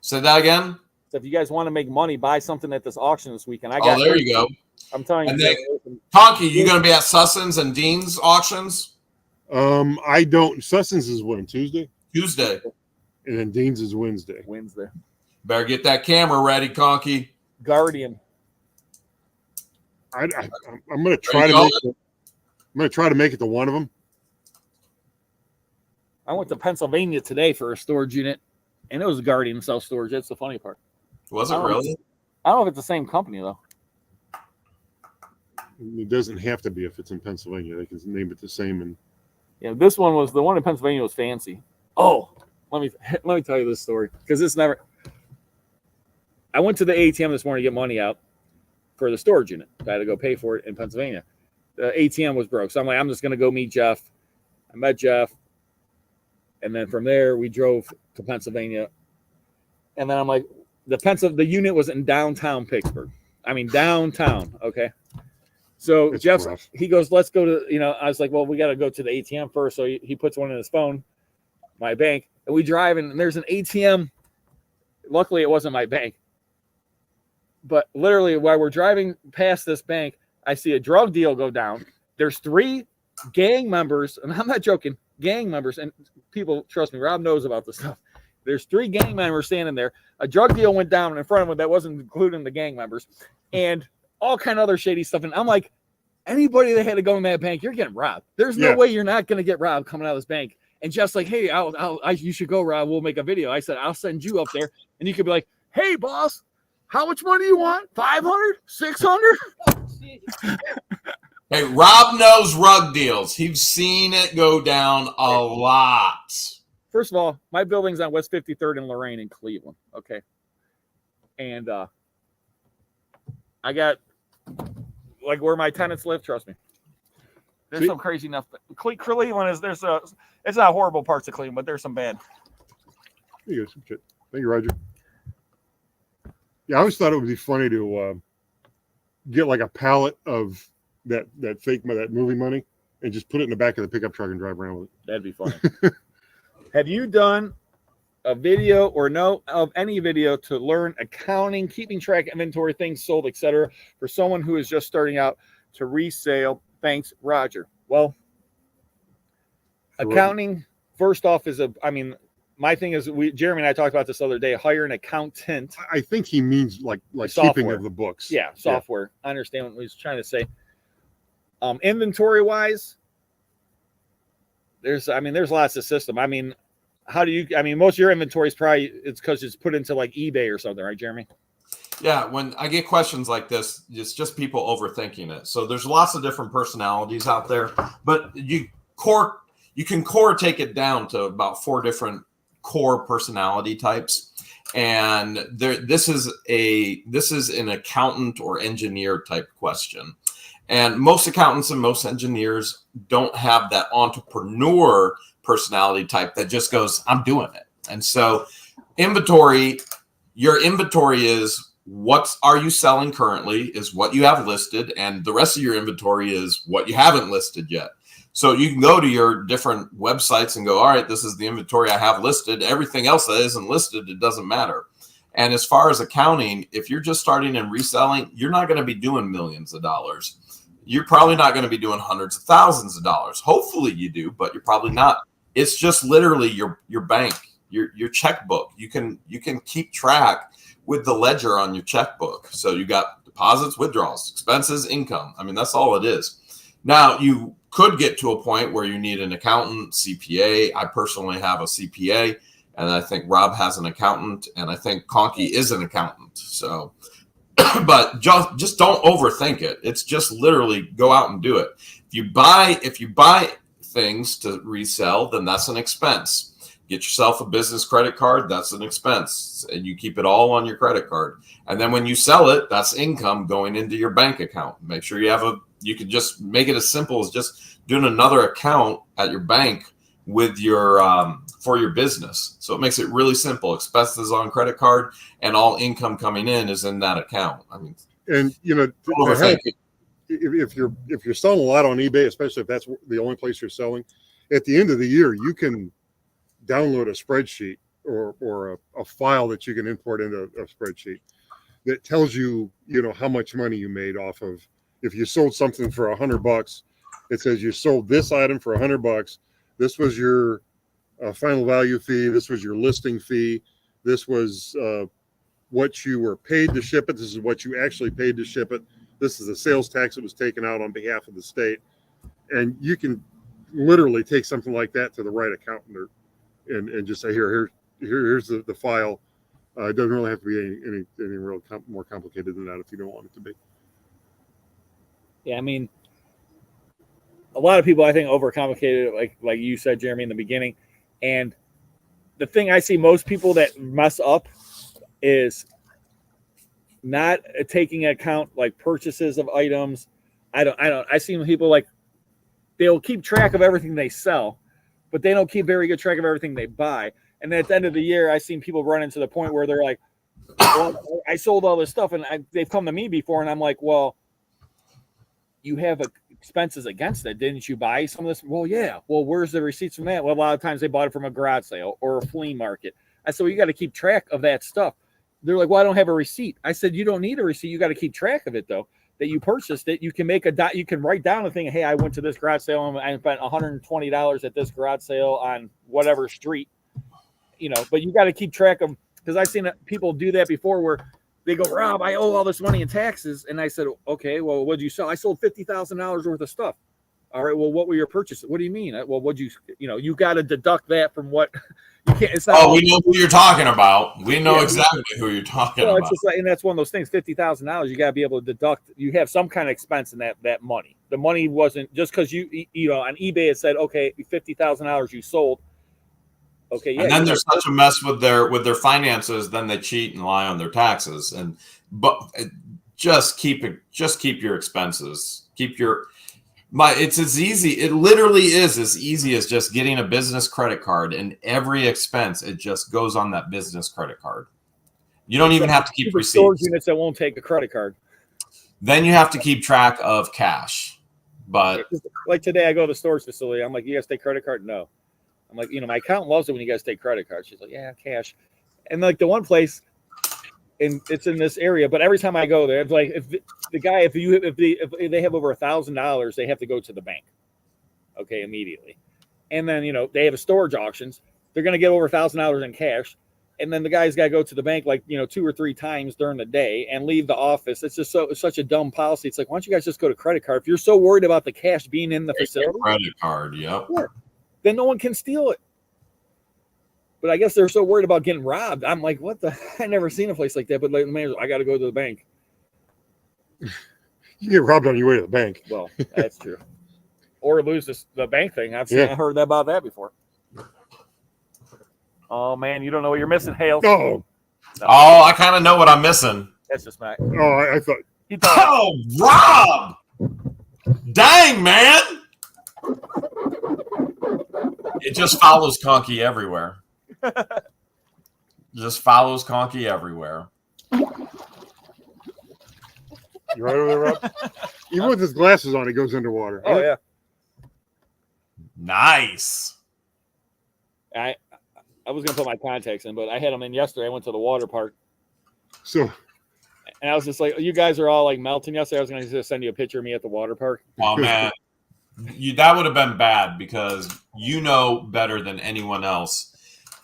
Speaker 3: Say that again.
Speaker 7: So if you guys want to make money, buy something at this auction this weekend.
Speaker 3: There you go.
Speaker 7: I'm telling
Speaker 3: and
Speaker 7: you.
Speaker 3: Then, Conky, you going to be at Susson's and Dean's auctions?
Speaker 2: I don't. Susson's is when? Tuesday?
Speaker 3: Tuesday.
Speaker 2: And then Dean's is Wednesday.
Speaker 3: Better get that camera ready, Conky.
Speaker 7: Guardian.
Speaker 2: I'm going to try to make it. I'm going to try to make it to one of them.
Speaker 7: I went to Pennsylvania today for a storage unit, and it was a Guardian self-storage. That's the funny part.
Speaker 3: Was it really?
Speaker 7: I don't know if it's the same company, though.
Speaker 2: It doesn't have to be if it's in Pennsylvania. They can name it the same. And
Speaker 7: yeah, this one was the one in Pennsylvania was fancy. Oh, let me tell you this story because it's never. I went to the ATM this morning to get money out for the storage unit. I had to go pay for it in Pennsylvania. The ATM was broke, so I'm like, I'm just going to go meet Jeff. I met Jeff, and then from there we drove to Pennsylvania. And then I'm like, the unit was in downtown Pittsburgh. I mean downtown. Okay. So
Speaker 2: it's
Speaker 7: Jeff,
Speaker 2: rough.
Speaker 7: he goes, let's go to, I was like, well, we got to go to the ATM first. So he puts one in his phone, my bank, and we drive and there's an ATM. Luckily, it wasn't my bank. But literally, while we're driving past this bank, I see a drug deal go down. There's 3 gang members, and I'm not joking, gang members, and people, trust me, Rob knows about this stuff. There's 3 gang members standing there. A drug deal went down in front of them that wasn't including the gang members, and all kind of other shady stuff. And I'm like, anybody that had to go in that bank, you're getting robbed. There's no way you're not going to get robbed coming out of this bank. And Jeff's like, hey, you should go, Rob. We'll make a video. I said, I'll send you up there, and you could be like, hey, boss, how much money you want? 500? 600?
Speaker 3: Hey, Rob knows rug deals. He's seen it go down a lot.
Speaker 7: First of all, my building's on West 53rd and Lorraine in Cleveland. Okay. And I got like where my tenants live, trust me. There's some crazy enough. Cleveland is it's not horrible parts of Cleveland, but there's some bad.
Speaker 2: There you go, some shit. Thank you, Roger. Yeah, I always thought it would be funny to get like a pallet of that fake that movie money and just put it in the back of the pickup truck and drive around with it.
Speaker 7: That'd be funny. Have you done a video or know of any video to learn accounting, keeping track of inventory, things sold, etc., for someone who is just starting out to resale. Thanks, Roger. Well, accounting, first off, my thing is, Jeremy and I talked about this the other day, hire an accountant.
Speaker 2: I think he means like
Speaker 7: software.
Speaker 2: keeping of the books.
Speaker 7: Yeah, software. Yeah. I understand what he's trying to say. Inventory wise, there's lots of system. Most of your inventory is probably, it's because it's put into like eBay or something, right, Jeremy?
Speaker 3: Yeah, when I get questions like this, it's just people overthinking it. So there's lots of different personalities out there, but you can take it down to about 4 different core personality types. And this is an accountant or engineer type question. And most accountants and most engineers don't have that entrepreneur personality type that just goes, I'm doing it. And so your inventory is what are you selling currently is what you have listed. And the rest of your inventory is what you haven't listed yet. So you can go to your different websites and go, all right, this is the inventory I have listed. Everything else that isn't listed, it doesn't matter. And as far as accounting, if you're just starting in reselling, you're not going to be doing millions of dollars. You're probably not going to be doing hundreds of thousands of dollars. Hopefully you do, but you're probably not. It's just literally your bank, your checkbook. You can keep track with the ledger on your checkbook. So you got deposits, withdrawals, expenses, income. That's all it is. Now you could get to a point where you need an accountant, CPA. I personally have a CPA, and I think Rob has an accountant, and I think Conky is an accountant. So, but just don't overthink it. It's just literally go out and do it. If you buy things to resell, then that's an expense. Get yourself a business credit card, that's an expense, and you keep it all on your credit card. And then when you sell it, that's income going into your bank account. Make sure you can just make it as simple as just doing another account at your bank with your for your business. So it makes it really simple. Expenses on credit card and all income coming in is in that account.
Speaker 2: And if you're selling a lot on eBay, especially if that's the only place you're selling, at the end of the year, you can download a spreadsheet or a file that you can import into a spreadsheet that tells you, how much money you made off of. If you sold something for $100, it says you sold this item for $100. This was your final value fee. This was your listing fee. This was what you were paid to ship it. This is what you actually paid to ship it. This is the sales tax that was taken out on behalf of the state. And you can literally take something like that to the right accountant and just say, here's the file. It doesn't really have to be anything real more complicated than that if you don't want it to be.
Speaker 7: Yeah, a lot of people, I think, overcomplicate it, like you said, Jeremy, in the beginning. And the thing I see most people that mess up is not taking into account like purchases of items. I see people like they'll keep track of everything they sell, but they don't keep very good track of everything they buy. And then at the end of the year, I've seen people run into the point where they're like, well, I sold all this stuff, and they've come to me before, and I'm like, well, you have expenses against it. Didn't you buy some of this? Well, yeah. Well, where's the receipts from that? Well, a lot of times they bought it from a garage sale or a flea market. I said, well, you got to keep track of that stuff. They're like, well, I don't have a receipt. I said, you don't need a receipt. You got to keep track of it, though, that you purchased it. You can you can write down a thing. Hey, I went to this garage sale and I spent $120 at this garage sale on whatever street, but you got to keep track of, because I've seen people do that before where they go, Rob, I owe all this money in taxes. And I said, okay, well, what did you sell? I sold $50,000 worth of stuff. All right, well, what were your purchases? What do you mean? Well, you got to deduct that from what you can't. It's not
Speaker 3: we know who you're talking about. We know exactly who you're talking about.
Speaker 7: It's just like, and that's one of those things, $50,000, you got to be able to deduct. You have some kind of expense in that money. The money wasn't just because on eBay it said, okay, $50,000 you sold. Okay, yeah.
Speaker 3: And then there's such a mess with their finances. Then they cheat and lie on their taxes. But just keep your expenses. It's as easy. It literally is as easy as just getting a business credit card, and every expense it just goes on that business credit card. You don't even have to keep receipts.
Speaker 7: Storage units that won't take a credit card.
Speaker 3: Then you have to keep track of cash. But
Speaker 7: like today, I go to the storage facility. I'm like, you guys take credit card? No. I'm like, my accountant loves it when you guys take credit cards. She's like, yeah, cash. And like the one place, and it's in this area. But every time I go there, it's like if they have over $1,000, they have to go to the bank, okay, immediately. And then they have a storage auctions. They're going to get over $1,000 in cash, and then the guy's got to go to the bank like 2 or 3 times during the day and leave the office. It's just such a dumb policy. It's like, why don't you guys just go to credit card? If you're so worried about the cash being in the facility,
Speaker 3: credit card, yep.
Speaker 7: Sure, then no one can steal it. But I guess they're so worried about getting robbed. I'm like, what the? I never seen a place like that. But like, man, I got to go to the bank.
Speaker 2: You get robbed on your way to the bank.
Speaker 7: Well, that's true. Or lose the bank thing. I heard about that before. Oh man, you don't know what you're missing, Hale.
Speaker 2: Oh,
Speaker 3: oh, I kind of know what I'm missing.
Speaker 7: That's just Mac.
Speaker 2: Oh, I thought.
Speaker 3: Oh, Rob! Dang, man! It just follows Conky everywhere. Just follows Conky everywhere.
Speaker 2: You right over there, Rob? Even with his glasses on, he goes underwater.
Speaker 7: Oh yeah.
Speaker 3: Nice.
Speaker 7: I was gonna put my contacts in, but I had them in yesterday. I went to the water park.
Speaker 2: So.
Speaker 7: And I was just like, you guys are all like melting yesterday. I was gonna just send you a picture of me at the water park.
Speaker 3: Oh man, that would have been bad because you know better than anyone else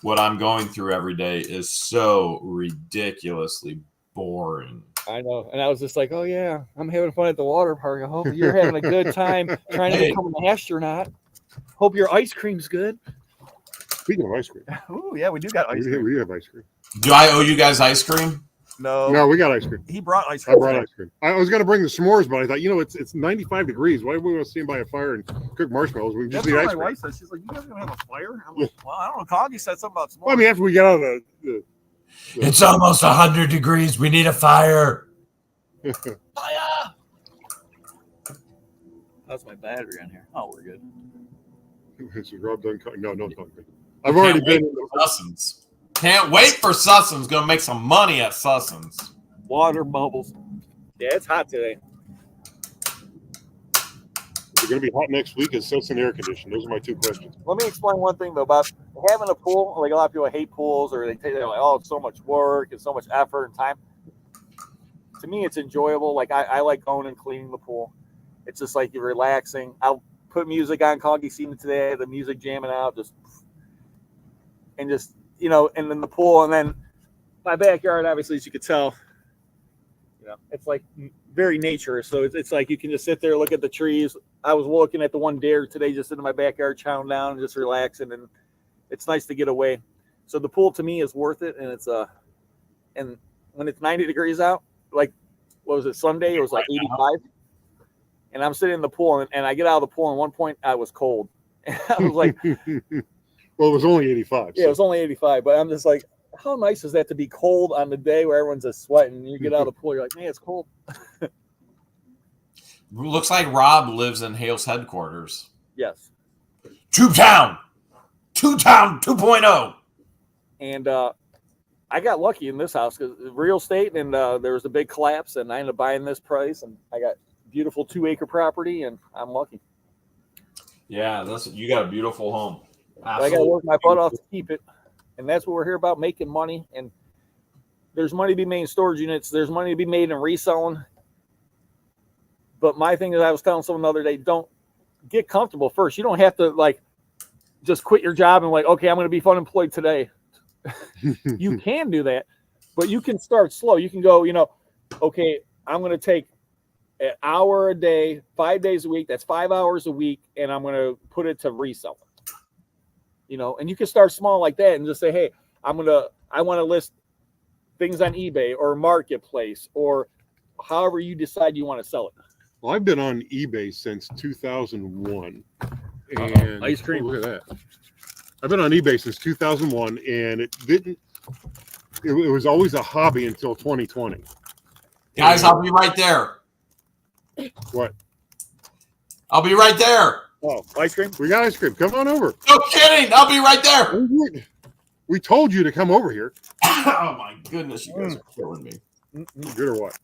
Speaker 3: what I'm going through every day is so ridiculously boring.
Speaker 7: I know. And I was just like, oh, yeah, I'm having fun at the water park. I hope you're having a good time trying to become an astronaut. Hope your ice cream's good.
Speaker 2: Speaking of ice cream.
Speaker 7: Oh, yeah, we do got ice cream.
Speaker 2: We have ice cream.
Speaker 3: Do I owe you guys ice cream?
Speaker 2: No, we got ice cream.
Speaker 7: He brought ice cream.
Speaker 2: I brought ice cream. I was going to bring the s'mores, but I thought, it's 95 degrees. Why would we want to stand by a fire and cook marshmallows? We just need ice cream.
Speaker 6: My wife said. She's like, you guys going to have a fire? I'm like, well, I don't know. Conky said something about s'mores.
Speaker 2: Well, I mean, after we get out of the
Speaker 3: It's almost 100 degrees. We need a fire.
Speaker 7: Fire! That's my battery on here. Oh, we're good.
Speaker 2: Is Rob done? No, don't talk to me. I've already been in
Speaker 3: Sussens. Can't wait for Sussens. Gonna make some money at Sussens.
Speaker 7: Water bubbles. Yeah, it's hot today.
Speaker 2: Is it going to be hot next week? Is Sussens air conditioned? Those are my 2 questions.
Speaker 7: Let me explain one thing though about having a pool. Like a lot of people hate pools, or they're like, oh, it's so much work and so much effort and time. To me, it's enjoyable. Like I like going and cleaning the pool. It's just like you're relaxing. I'll put music on. Conky seen it today. The music jamming out, and then the pool, and then my backyard. Obviously, as you could tell, it's like very nature. So it's like you can just sit there, look at the trees. I was looking at the one deer today, just in my backyard, chowing down and just relaxing, and it's nice to get away. So the pool to me is worth it, and it's and when it's 90 degrees out, like what was it, Sunday? It was like 85, and I'm sitting in the pool, and I get out of the pool, and at one point I was cold. And I was like,
Speaker 2: well, it was only 85.
Speaker 7: Yeah, it was only 85, but I'm just like, how nice is that to be cold on the day where everyone's just sweating, and you get out of the pool, you're like, man, it's cold.
Speaker 3: Looks like Rob lives in Hale's headquarters.
Speaker 7: Yes.
Speaker 3: Town 2.0.
Speaker 7: And I got lucky in this house because real estate, and there was a big collapse, and I ended up buying this price, and I got beautiful 2-acre property, and I'm lucky.
Speaker 3: Yeah, you got a beautiful home.
Speaker 7: I got to work my butt off to keep it, and that's what we're here about, making money. And there's money to be made in storage units. There's money to be made in reselling. But my thing is, I was telling someone the other day, don't get comfortable first. You don't have to just quit your job and okay, I'm going to be unemployed today. You can do that, but you can start slow. You can go, okay, I'm going to take an hour a day, 5 days a week. That's 5 hours a week. And I'm going to put it to reselling, and you can start small like that and just say, hey, I want to list things on eBay or Marketplace or however you decide you want to sell it.
Speaker 2: Well, I've been on eBay since 2001. And
Speaker 7: ice cream.
Speaker 2: Look at that. I've been on eBay since 2001, and it was always a hobby until 2020.
Speaker 3: Guys, I'll be right there.
Speaker 2: What?
Speaker 3: I'll be right there.
Speaker 7: Oh, ice cream?
Speaker 2: We got ice cream. Come on over.
Speaker 3: No kidding. I'll be right there.
Speaker 2: We told you to come over here.
Speaker 3: Oh, my goodness. You guys are killing me.
Speaker 2: Good or what?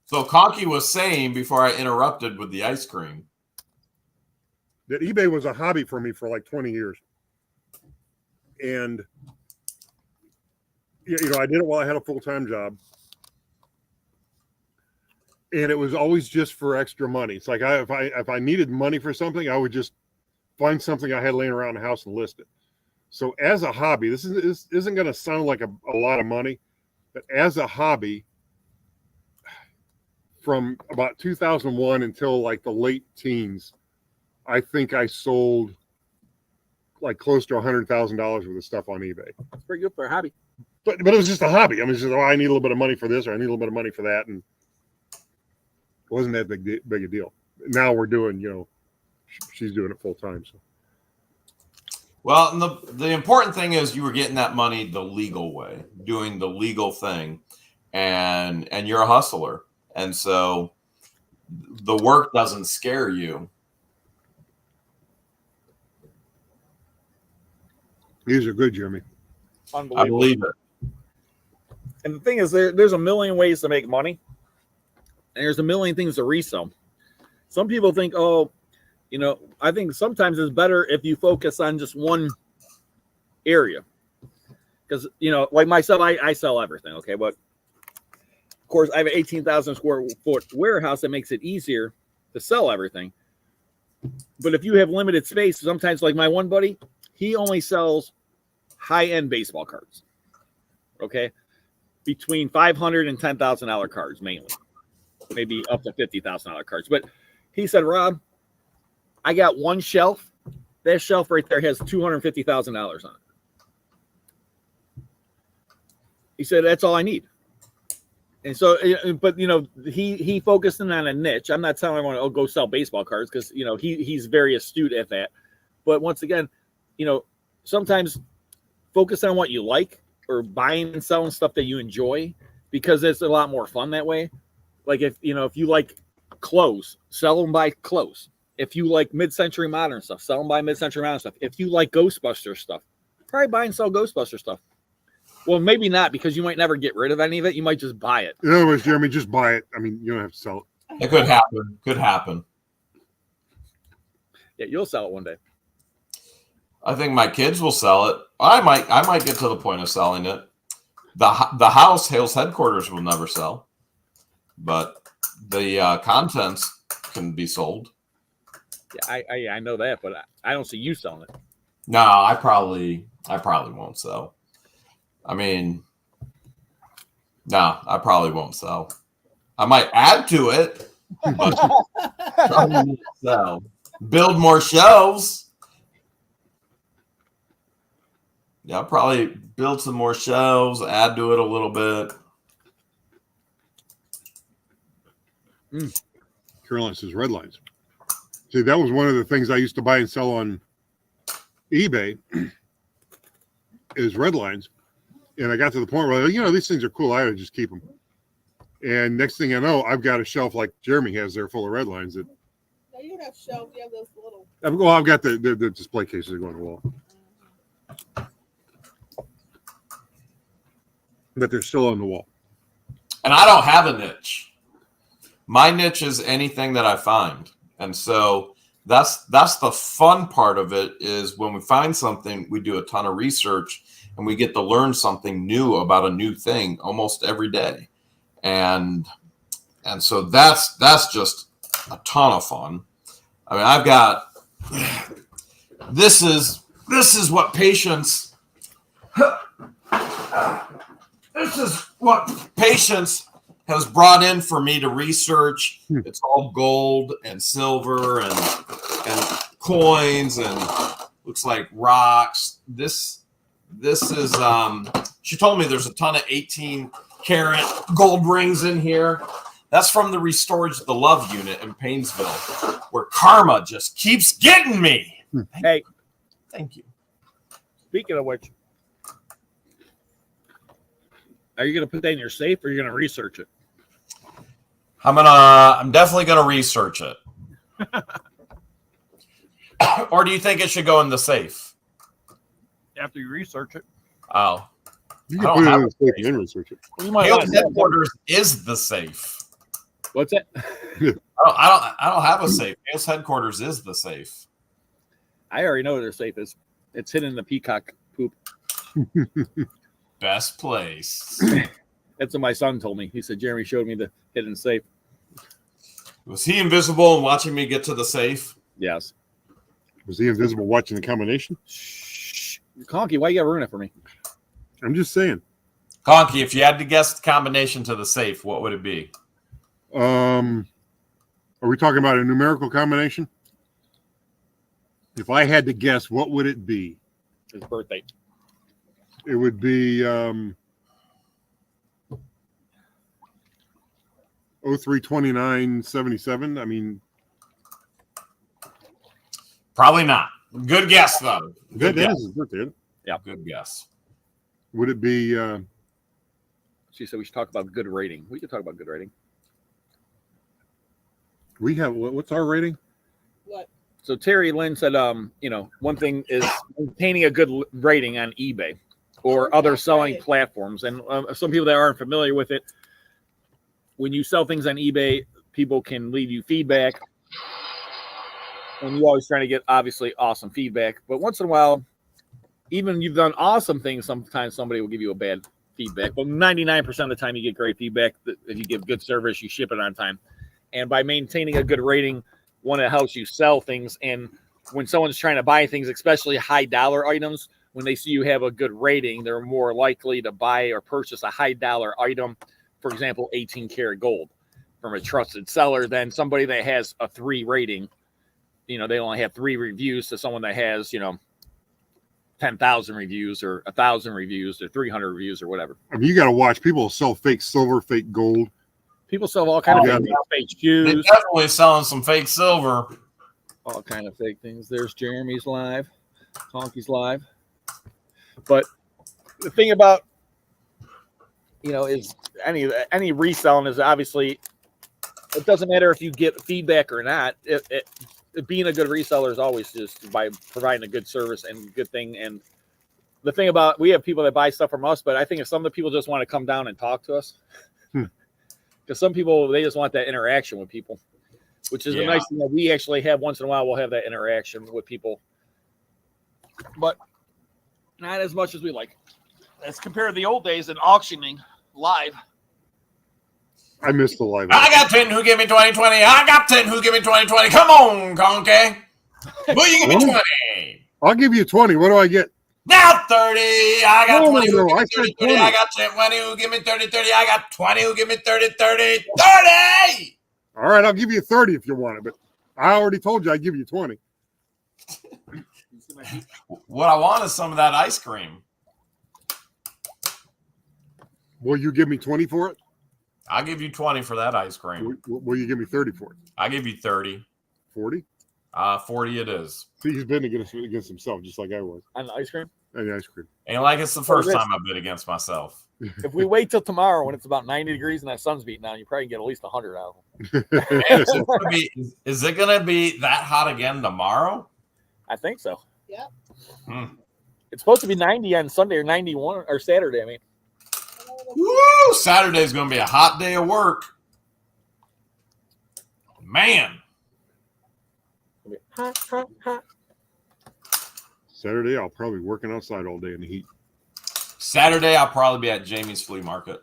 Speaker 3: So Conky was saying before I interrupted with the ice cream
Speaker 2: that eBay was a hobby for me for like 20 years. And I did it while I had a full-time job. And it was always just for extra money. It's like if I needed money for something, I would just find something I had laying around the house and list it. So as a hobby, this isn't going to sound like a lot of money, but as a hobby, from about 2001 until like the late teens, I think I sold like close to $100,000 worth of stuff on eBay.
Speaker 6: That's pretty good for a hobby.
Speaker 2: But it was just a hobby. I mean, it's just, I need a little bit of money for this, or I need a little bit of money for that, and it wasn't that big a deal. Now we're doing, she's doing it full time. So.
Speaker 3: Well, and the important thing is you were getting that money the legal way, doing the legal thing, and you're a hustler, and so the work doesn't scare you.
Speaker 2: These are good, Jeremy.
Speaker 3: I believe it.
Speaker 7: And the thing is, there's a million ways to make money, and there's a million things to resell. Some people think, I think sometimes it's better if you focus on just one area. Because, like myself, I sell everything, okay? But, of course, I have an 18,000 square foot warehouse that makes it easier to sell everything. But if you have limited space, sometimes, like my one buddy, he only sells high-end baseball cards, okay? Between $500 and $10,000 cards, mainly. Maybe up to $50,000 cards. But he said, Rob, I got one shelf. That shelf right there has $250,000 on it. He said, that's all I need. And so, but, he focused in on a niche. I'm not telling everyone, go sell baseball cards, because, he's very astute at that. But once again, sometimes focus on what you like, or buying and selling stuff that you enjoy, because it's a lot more fun that way. Like if you like clothes, sell them by clothes. If you like mid-century modern stuff, sell them by mid-century modern stuff. If you like Ghostbuster stuff, probably buy and sell Ghostbuster stuff. Well, maybe not, because you might never get rid of any of it. You might just buy it.
Speaker 2: In other words, Jeremy, just buy it. I mean, you don't have to sell it.
Speaker 3: It could happen. Could happen.
Speaker 7: Yeah, you'll sell it one day.
Speaker 3: I think my kids will sell it. I might get to the point of selling it. The house, Hale's headquarters, will never sell, but the contents can be sold.
Speaker 7: Yeah, I know that, but I don't see you selling it.
Speaker 3: No, I probably won't sell. I mean, no, I probably won't sell. I might add to it, but probably won't sell. Build more shelves. Yeah, I'll probably build some more shelves, add to it a little bit.
Speaker 2: Caroline says red lines. See, that was one of the things I used to buy and sell on eBay is red lines. And I got to the point where, these things are cool. I ought to just keep them. And next thing I know, I've got a shelf like Jeremy has there full of red lines. That
Speaker 5: No, you have shelves. You have those little.
Speaker 2: I've got the display cases that go on the wall. But they're still on the wall.
Speaker 3: And I don't have a niche. My niche is anything that I find. And so that's the fun part of it, is when we find something, we do a ton of research and we get to learn something new about a new thing almost every day. And so that's just a ton of fun. I mean, I've got this is what patience has brought in for me to research. It's all gold and silver and coins and looks like rocks. This is she told me there's a ton of 18 karat gold rings in here. That's from the Restorage the Love unit in Painesville, where karma just keeps getting me. Thank you.
Speaker 7: Speaking of which, are you going to put that in your safe, or are you going to research it?
Speaker 3: I'm definitely going to research it. Or do you think it should go in the safe?
Speaker 6: After you research it.
Speaker 3: Oh.
Speaker 2: You can put it in the safe and research it.
Speaker 3: Hale's headquarters is the safe.
Speaker 7: What's that?
Speaker 3: I don't have a safe. Hale's headquarters is the safe.
Speaker 7: I already know where their safe is. It's hidden in the peacock poop.
Speaker 3: Best place.
Speaker 7: That's what my son told me. He said Jeremy showed me the hidden safe.
Speaker 3: Was he invisible and watching me get to the safe?
Speaker 7: Yes.
Speaker 2: Was he invisible watching the combination?
Speaker 7: Shh. Conky, why you gotta ruin it for me?
Speaker 2: I'm just saying.
Speaker 3: Conky, if you had to guess the combination to the safe, what would it be?
Speaker 2: Are we talking about a numerical combination? If I had to guess, what would it be?
Speaker 7: His birthday.
Speaker 2: It would be 032977. I mean,
Speaker 3: Probably not. Good guess, though.
Speaker 2: that is his birthday.
Speaker 3: Yeah, good guess.
Speaker 2: Would it be?
Speaker 7: She said we should talk about good rating. We could talk about good rating.
Speaker 2: We have what's our rating?
Speaker 5: What?
Speaker 7: So Terry Lynn said, one thing is maintaining a good rating on eBay or other selling platforms. And some people that aren't familiar with it, when you sell things on eBay, people can leave you feedback. And you're always trying to get, obviously, awesome feedback. But once in a while, even you've done awesome things, sometimes somebody will give you a bad feedback. But 99% of the time, you get great feedback. If you give good service, you ship it on time. And by maintaining a good rating, one, it helps you sell things. And when someone's trying to buy things, especially high dollar items, when they see you have a good rating, they're more likely to buy or purchase a high dollar item, for example, 18 karat gold from a trusted seller than somebody that has a 3 rating. They only have 3 reviews to someone that has, 10,000 reviews or 1,000 reviews or 300 reviews or whatever.
Speaker 2: I mean, you got to watch. People sell fake silver, fake gold.
Speaker 7: People sell all kind of fake shoes.
Speaker 3: They're definitely selling some fake silver.
Speaker 7: All kind of fake things. There's Jeremy's live, Conky's live. But the thing about, is any reselling is obviously, it doesn't matter if you get feedback or not. Being a good reseller is always just by providing a good service and good thing. And the thing about, we have people that buy stuff from us, but I think if some of the people just want to come down and talk to us, because some people, they just want that interaction with people, which is the nice thing that we actually have once in a while. We'll have that interaction with people, but not as much as we like. As compared to the old days in auctioning live.
Speaker 2: I missed the live.
Speaker 3: I got 10 who give me 2020. I got 10 who give me 2020. Come on, Conky. Will you give me 20?
Speaker 2: I'll give you 20. What do I get?
Speaker 3: Now 30. I got 20 who give me 30, 30.
Speaker 2: 20.
Speaker 3: I got 20 who give me 30, 30. I got 20 who give me 30, 30. 30!
Speaker 2: All right, I'll give you 30 if you want it, but I already told you I'd give you 20.
Speaker 3: What I want is some of that ice cream.
Speaker 2: Will you give me 20 for it?
Speaker 3: I'll give you 20 for that ice cream.
Speaker 2: Will you give me 30 for it?
Speaker 3: I'll give you 30.
Speaker 2: 40?
Speaker 3: 40 it is.
Speaker 2: See, he's been against himself, just like I was.
Speaker 7: On the ice cream?
Speaker 2: And the ice cream.
Speaker 3: Ain't like it's the first time I've been against myself.
Speaker 7: If we wait till tomorrow when it's about 90 degrees and that sun's beating down, you probably get at least 100 out of them.
Speaker 3: Is it going to be that hot again tomorrow?
Speaker 7: I think so.
Speaker 5: Yep.
Speaker 7: It's supposed to be 90 on Sunday or 91 or Saturday, I mean.
Speaker 3: Woo! Saturday's going to be a hot day of work. Man.
Speaker 7: Hot, hot, hot.
Speaker 2: Saturday, I'll probably be working outside all day in the heat.
Speaker 3: Saturday, I'll probably be at Jamie's flea market.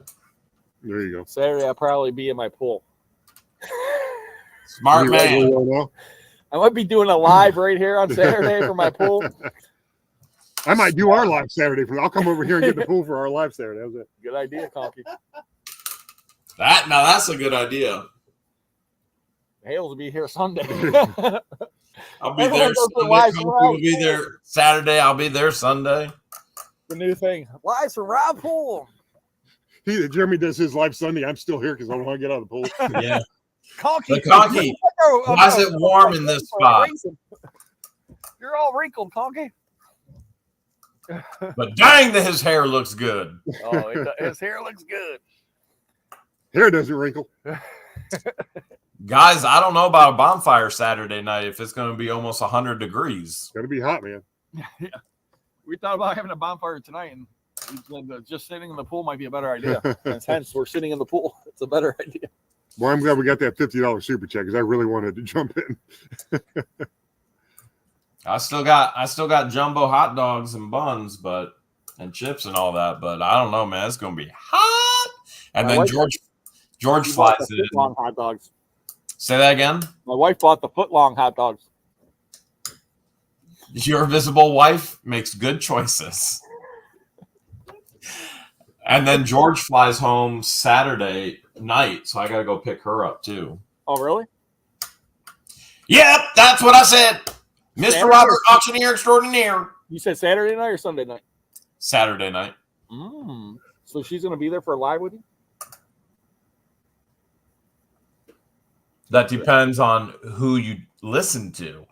Speaker 2: There you go.
Speaker 7: Saturday, I'll probably be in my pool.
Speaker 3: Smart man.
Speaker 7: I might be doing a live right here on Saturday for my pool.
Speaker 2: I might do our live Saturday. I'll come over here and get the pool for our live Saturday. How's that?
Speaker 7: Good idea, Conky.
Speaker 3: That's a good idea.
Speaker 7: Hales will be here Sunday.
Speaker 3: I'll be there Sunday. We'll be there Saturday. I'll be there Sunday.
Speaker 7: The new thing. Live from Rob Pool.
Speaker 2: Jeremy does his live Sunday. I'm still here because I want to get out of the pool.
Speaker 3: Yeah.
Speaker 7: Conky.
Speaker 3: Why is it warm in this spot?
Speaker 7: You're all wrinkled, Conky.
Speaker 3: But dang, his hair looks good.
Speaker 7: Oh, his hair looks good.
Speaker 2: Hair doesn't wrinkle.
Speaker 3: Guys, I don't know about a bonfire Saturday night if it's going to be almost 100 degrees.
Speaker 2: It's going to be hot, man.
Speaker 7: Yeah. We thought about having a bonfire tonight, and just sitting in the pool might be a better idea. And hence, we're sitting in the pool. It's a better idea.
Speaker 2: Well, I'm glad we got that $50 super check because I really wanted to jump in.
Speaker 3: I still got jumbo hot dogs and buns, and chips and all that. But I don't know, man. It's gonna be hot. And then George flies in.
Speaker 6: Foot-long hot dogs.
Speaker 3: Say that again.
Speaker 6: My wife bought the foot-long hot dogs.
Speaker 3: Your visible wife makes good choices. And then George flies home Saturday night, so I got to go pick her up too.
Speaker 6: Oh, really?
Speaker 3: Yep, that's what I said. Mr. Robert, Auctioneer Extraordinaire.
Speaker 6: You said Saturday night or Sunday night?
Speaker 3: Saturday night.
Speaker 6: So she's going to be there for a live with you?
Speaker 3: That depends on who you listen to.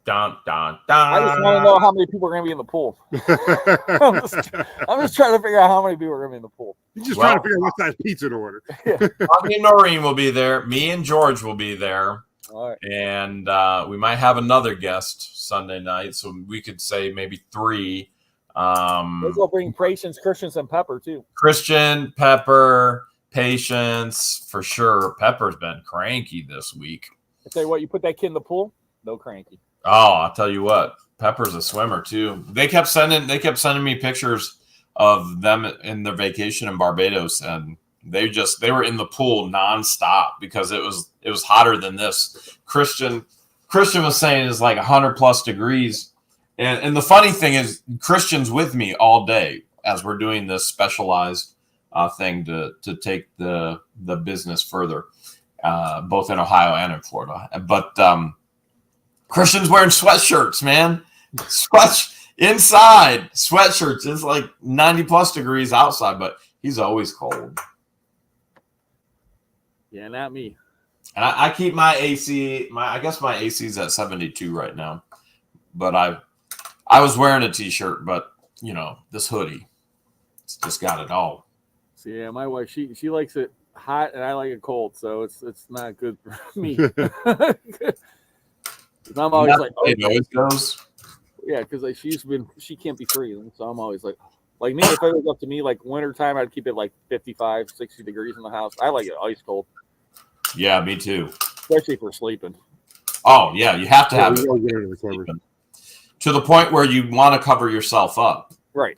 Speaker 3: Dun, dun, dun.
Speaker 6: I just want to know how many people are going to be in the pool. I'm just trying to figure out how many people are going to be in the pool.
Speaker 2: You're just trying to figure out what size pizza to order.
Speaker 3: Conky and Noreen will be there. Me and George will be there.
Speaker 6: All right.
Speaker 3: And we might have another guest Sunday night, so we could say maybe 3.
Speaker 6: Let's go bring Patience, Christian, and Pepper too.
Speaker 3: Christian, Pepper, Patience, for sure. Pepper's been cranky this week.
Speaker 6: I tell you what, you put that kid in the pool, no cranky.
Speaker 3: Oh, I'll tell you what, Pepper's a swimmer too. They kept sending me pictures of them in their vacation in Barbados, and they were in the pool nonstop because it was hotter than this. Christian was saying it's like 100+ degrees. And the funny thing is Christian's with me all day as we're doing this specialized thing to take the business further, both in Ohio and in Florida. But Christian's wearing sweatshirts, man. Inside sweatshirts. It's like 90+ degrees outside, but he's always cold.
Speaker 6: Yeah, not me.
Speaker 3: And I keep my AC. I guess my AC is at 72 right now. But I was wearing a t-shirt, but this hoodie, it's just got it all.
Speaker 6: So yeah, my wife she likes it hot and I like it cold, so it's not good for me. I'm always like,
Speaker 3: it always goes.
Speaker 6: Yeah, because she can't be freezing, so I'm always like me. If it was up to me, like wintertime, I'd keep it like 55, 60 degrees in the house. I like it ice cold.
Speaker 3: Yeah, me too.
Speaker 6: Especially for sleeping.
Speaker 3: Oh yeah, you have to have it to the point where you want to cover yourself up.
Speaker 6: Right.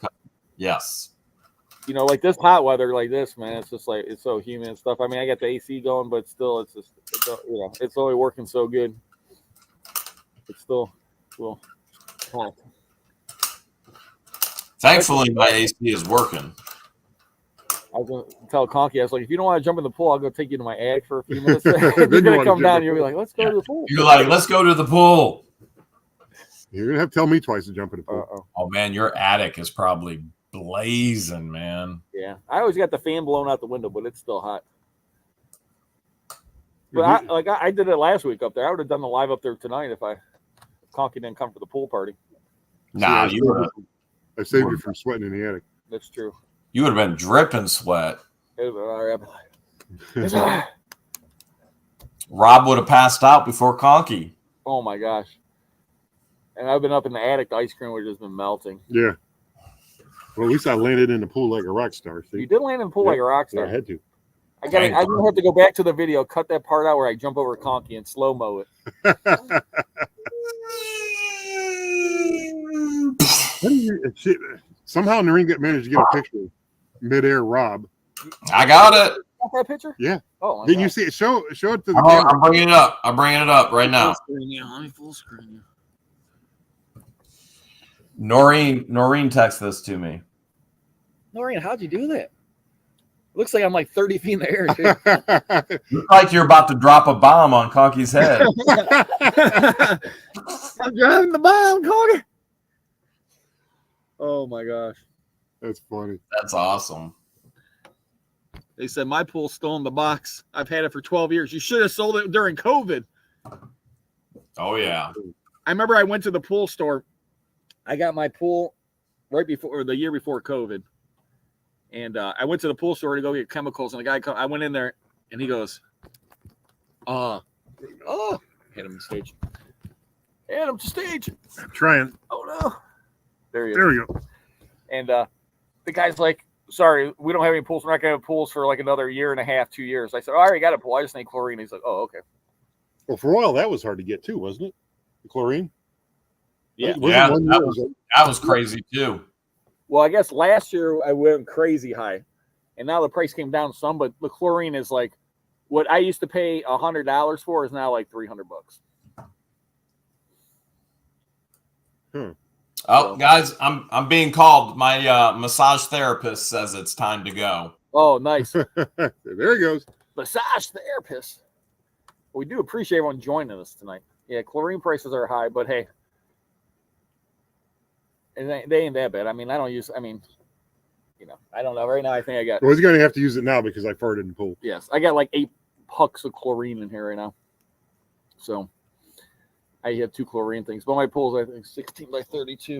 Speaker 3: Yes.
Speaker 6: Like this hot weather like this, man, it's just like it's so humid and stuff. I mean, I got the AC going, but still, it's only working so good. It's still hot.
Speaker 3: Thankfully, my AC is working.
Speaker 6: I was going to tell Conky, I was like, if you don't want to jump in the pool, I'll go take you to my attic for a few minutes. You're going to come down and you'll be like, let's go to the pool.
Speaker 3: You're like, let's go to the pool.
Speaker 2: You're going to have to tell me twice to jump in the pool.
Speaker 6: Uh-oh.
Speaker 3: Oh, man, your attic is probably blazing, man.
Speaker 6: Yeah. I always got the fan blown out the window, but it's still hot. But I did it last week up there. I would have done the live up there tonight if Conky didn't come for the pool party.
Speaker 3: Nah,
Speaker 2: I saved you from sweating in the attic.
Speaker 6: That's true.
Speaker 3: You would have been dripping sweat. Rob would have passed out before Conky.
Speaker 6: Oh my gosh. And I've been up in the attic. The ice cream would have just been melting.
Speaker 2: Yeah. Well, at least I landed in the pool like a rock star. See?
Speaker 6: You did land in the pool like a rock star.
Speaker 2: Yeah, I had to.
Speaker 6: I'm going to have to go back to the video, cut that part out where I jump over Conky and slow-mo it.
Speaker 2: Somehow Noreen managed to get a picture of midair Rob.
Speaker 3: I got it.
Speaker 6: Got that picture?
Speaker 2: Yeah.
Speaker 6: Oh,
Speaker 2: didn't you see it? Show it to the camera.
Speaker 3: I'm bringing it up. I'm bringing it up right now.
Speaker 6: Let me full screen you.
Speaker 3: Noreen texted this to me.
Speaker 6: Noreen, how'd you do that? Looks like I'm like 30 feet in the air, too.
Speaker 3: Looks like you're about to drop a bomb on Conky's head.
Speaker 6: I'm driving the bomb, Conky. Oh my gosh.
Speaker 2: That's funny.
Speaker 3: That's awesome.
Speaker 6: They said my pool's still in the box. I've had it for 12 years. You should have sold it during COVID.
Speaker 3: Oh, yeah.
Speaker 6: I remember I went to the pool store. I got my pool right before, or the year before COVID. And I went to the pool store to go get chemicals. And the guy I went in there and he goes, hit him to stage. Hit him to stage.
Speaker 2: I'm trying.
Speaker 6: Oh, no. There
Speaker 2: you go.
Speaker 6: And the guy's like, sorry, we don't have any pools. We're not going to have pools for like another year and a half, 2 years. I said, I already got a pool. I just need chlorine. He's like, oh, okay.
Speaker 2: Well, for a while, that was hard to get too, wasn't it? The chlorine?
Speaker 6: Yeah,
Speaker 3: that was crazy too.
Speaker 6: Well, I guess last year I went crazy high, and now the price came down some. But the chlorine is like what I used to pay $100 for is now like $300.
Speaker 3: Oh, guys, I'm being called. My massage therapist says it's time to go.
Speaker 6: Oh, nice.
Speaker 2: There he goes.
Speaker 6: Massage therapist. We do appreciate everyone joining us tonight. Yeah, chlorine prices are high, but hey, they ain't that bad. I mean, I don't know. Right now, I think I got.
Speaker 2: Well, he's going to have to use it now because I farted in the pool.
Speaker 6: Yes, I got like 8 pucks of chlorine in here right now. So I have 2 chlorine things, but my pool's I think 16 by 32.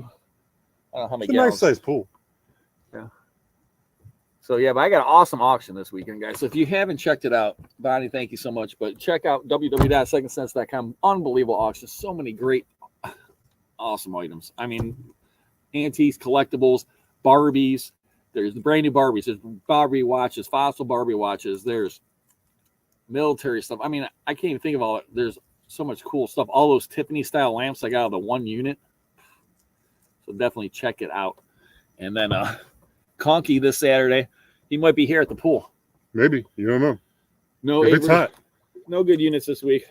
Speaker 6: I don't know how many.
Speaker 2: It's a nice size pool.
Speaker 6: Yeah. So yeah, but I got an awesome auction this weekend, guys. So if you haven't checked it out, Bonnie, thank you so much. But check out www.secondsense.com. Unbelievable auction. So many great, awesome items. I mean, antiques, collectibles, Barbies. There's the brand new Barbies. There's Barbie watches, fossil Barbie watches. There's military stuff. I mean, I can't even think of all it. There's so much cool stuff. All those Tiffany style lamps I got out of the one unit. So definitely check it out. And then Conky this Saturday, he might be here at the pool.
Speaker 2: Maybe. You don't know.
Speaker 6: No,
Speaker 2: if it's hot.
Speaker 6: No good units this week.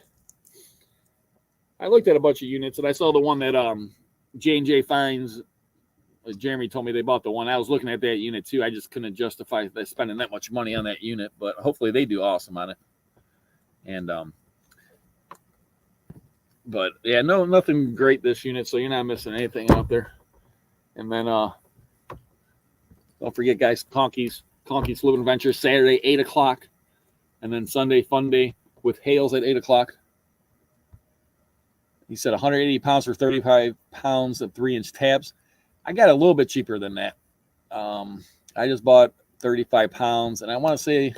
Speaker 6: I looked at a bunch of units and I saw the one that J&J Finds. Jeremy told me they bought the one. I was looking at that unit too. I just couldn't justify spending that much money on that unit, but hopefully they do awesome on it. And but yeah, nothing great this unit, so you're not missing anything out there. And then don't forget, guys, Conky's Flippin Adventure Saturday 8:00, and then Sunday Fun Day with Hales at 8:00. He said 180 pounds for 35 pounds of 3-inch tabs. I got a little bit cheaper than that. I just bought 35 pounds, and I want to say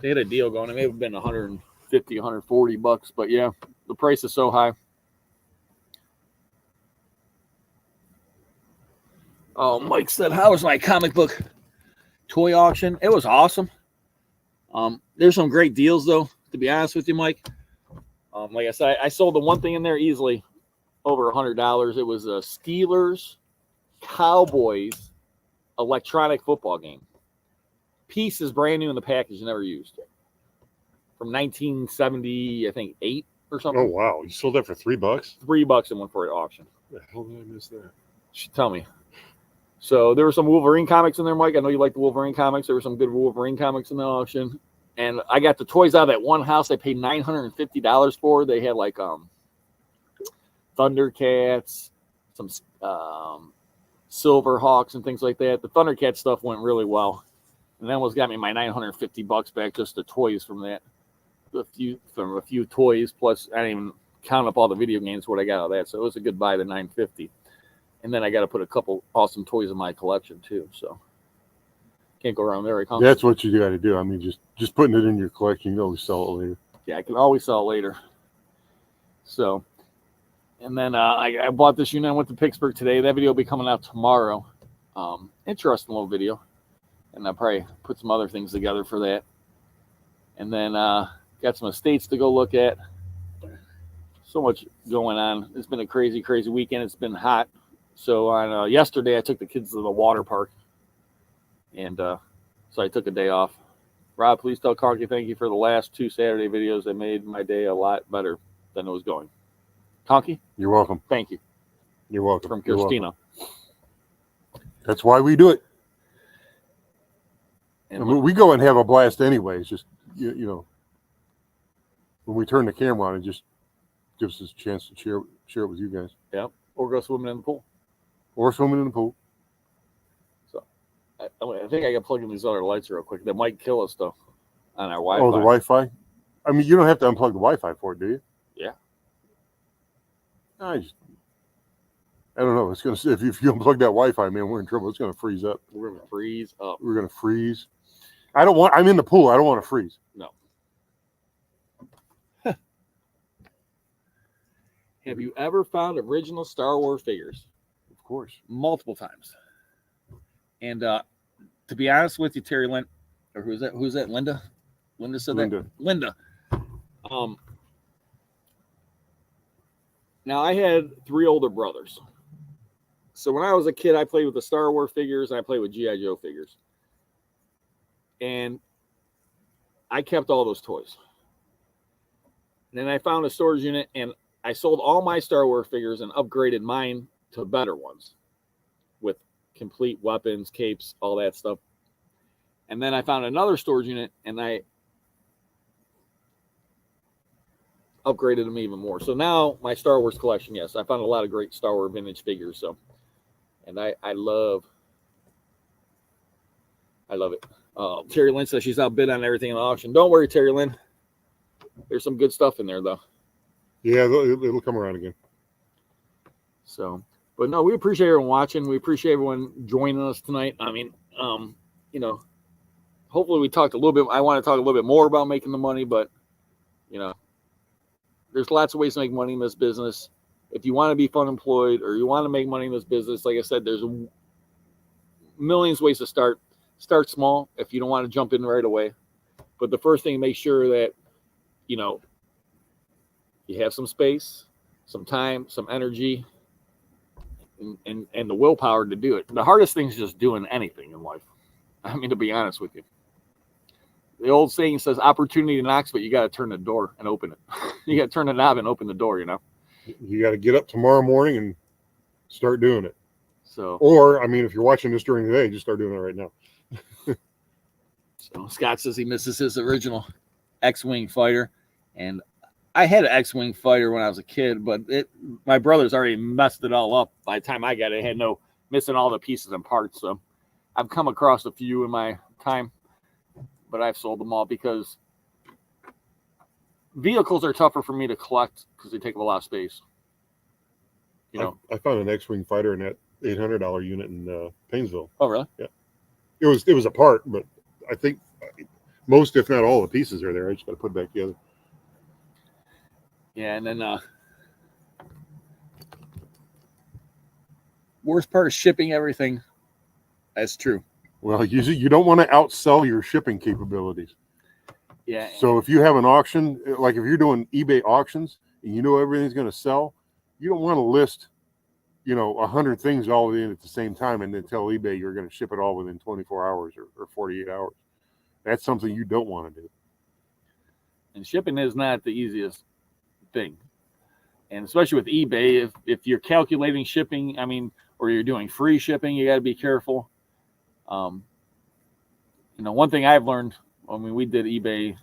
Speaker 6: they had a deal going. It may have been 150, 140 bucks, but yeah, the price is so high. Oh, Mike said, how was my comic book toy auction? It was awesome. There's some great deals, though, to be honest with you, Mike. Like I said, I sold the one thing in there easily over $100. It was a Steelers Cowboys electronic football game. Piece is brand new in the package, never used. From 1970, I think 8 or something.
Speaker 2: Oh wow! You sold that for $3?
Speaker 6: $3 and went for an auction.
Speaker 2: The hell did I miss that?
Speaker 6: Tell me. So there were some Wolverine comics in there, Mike. I know you like the Wolverine comics. There were some good Wolverine comics in the auction. And I got the toys out of that one house I paid $950 for. They had like Thundercats, some Silverhawks and things like that. The Thundercat stuff went really well. And that was got me my $950 back, just the toys from that. A few toys, plus I didn't even count up all the video games, what I got out of that. So it was a good buy, the $950. And then I got to put a couple awesome toys in my collection too. So can't go around there.
Speaker 2: That's what you got to do. I mean, just putting it in your collection, you can always sell it later.
Speaker 6: Yeah, I can always sell it later. So, and then I bought this unit. I went to Pittsburgh today. That video will be coming out tomorrow. Interesting little video. And I'll probably put some other things together for that. And then got some estates to go look at. So much going on. It's been a crazy, crazy weekend. It's been hot. So on yesterday, I took the kids to the water park. And so I took a day off. Rob, please tell Conky thank you for the last 2 Saturday videos. They made my day a lot better than it was going. Conky?
Speaker 2: You're welcome.
Speaker 6: Thank you.
Speaker 2: You're welcome.
Speaker 6: From Christina.
Speaker 2: That's why we do it.
Speaker 6: And
Speaker 2: we go and have a blast anyway. It's just, you know, when we turn the camera on, it just gives us a chance to share it with you guys.
Speaker 6: Yep. Or go swimming in the pool. So I think I got to plug in these other lights real quick. They might kill us, though, on our Wi-Fi.
Speaker 2: Oh, the Wi-Fi? I mean, you don't have to unplug the Wi-Fi for it, do you?
Speaker 6: Yeah.
Speaker 2: I don't know. It's gonna if you unplug that Wi-Fi, man, we're in trouble. It's gonna freeze up.
Speaker 6: We're gonna freeze up.
Speaker 2: We're gonna freeze. I'm in the pool. I don't want to freeze.
Speaker 6: No. Have you ever found original Star Wars figures?
Speaker 2: Of course.
Speaker 6: Multiple times. And to be honest with you, Terry Lynn, or who's that? Linda? Linda said that? Linda. Now, I had 3 older brothers.
Speaker 7: So when I was a kid, I played with the Star Wars figures and I played with G.I. Joe figures. And I kept all those toys. And then I found a storage unit and I sold all my Star Wars figures and upgraded mine to better ones with complete weapons, capes, all that stuff. And then I found another storage unit and I upgraded them even more. So now my Star Wars collection, yes, I found a lot of great Star Wars vintage figures. So, and I love it. Terry Lynn says she's outbid on everything in the auction. Don't worry, Terry Lynn. There's some good stuff in there, though.
Speaker 2: Yeah, it'll come around again.
Speaker 7: So, but no, we appreciate everyone watching. We appreciate everyone joining us tonight. I mean, you know, hopefully we talked a little bit. I want to talk a little bit more about making the money, but, you know, there's lots of ways to make money in this business. If you want to be fun employed or you want to make money in this business, like I said, there's millions of ways to start. Start small if you don't want to jump in right away. But the first thing, make sure that, you know, you have some space, some time, some energy, and the willpower to do it. The hardest thing is just doing anything in life. I mean, to be honest with you. The old saying says opportunity knocks, but you got to turn the door and open it. You got to turn the knob and open the door, you know.
Speaker 2: You got to get up tomorrow morning and start doing it.
Speaker 7: So,
Speaker 2: or, I mean, if you're watching this during the day, just start doing it right now.
Speaker 7: So Scott says he misses his original X-Wing fighter. And I had an X-Wing fighter when I was a kid, but my brother's already messed it all up. By the time I got it, it had missing all the pieces and parts. So I've come across a few in my time, but I've sold them all because vehicles are tougher for me to collect because they take up a lot of space. You know,
Speaker 2: I found an X-Wing fighter in that $800 unit in Painesville.
Speaker 7: Oh, really?
Speaker 2: Yeah. It was a part, but I think most, if not all, the pieces are there. I just got to put it back together.
Speaker 7: Yeah, and then worst part is shipping everything. That's true.
Speaker 2: Well, you don't want to outsell your shipping capabilities.
Speaker 7: Yeah.
Speaker 2: So if you have an auction, like if you're doing eBay auctions and you know everything's going to sell, you don't want to list, 100 things all in at the same time and then tell eBay you're going to ship it all within 24 hours or 48 hours. That's something you don't want to do.
Speaker 7: And shipping is not the easiest thing. And especially with eBay, if you're calculating shipping, or you're doing free shipping, you got to be careful. One thing I've learned, we did eBay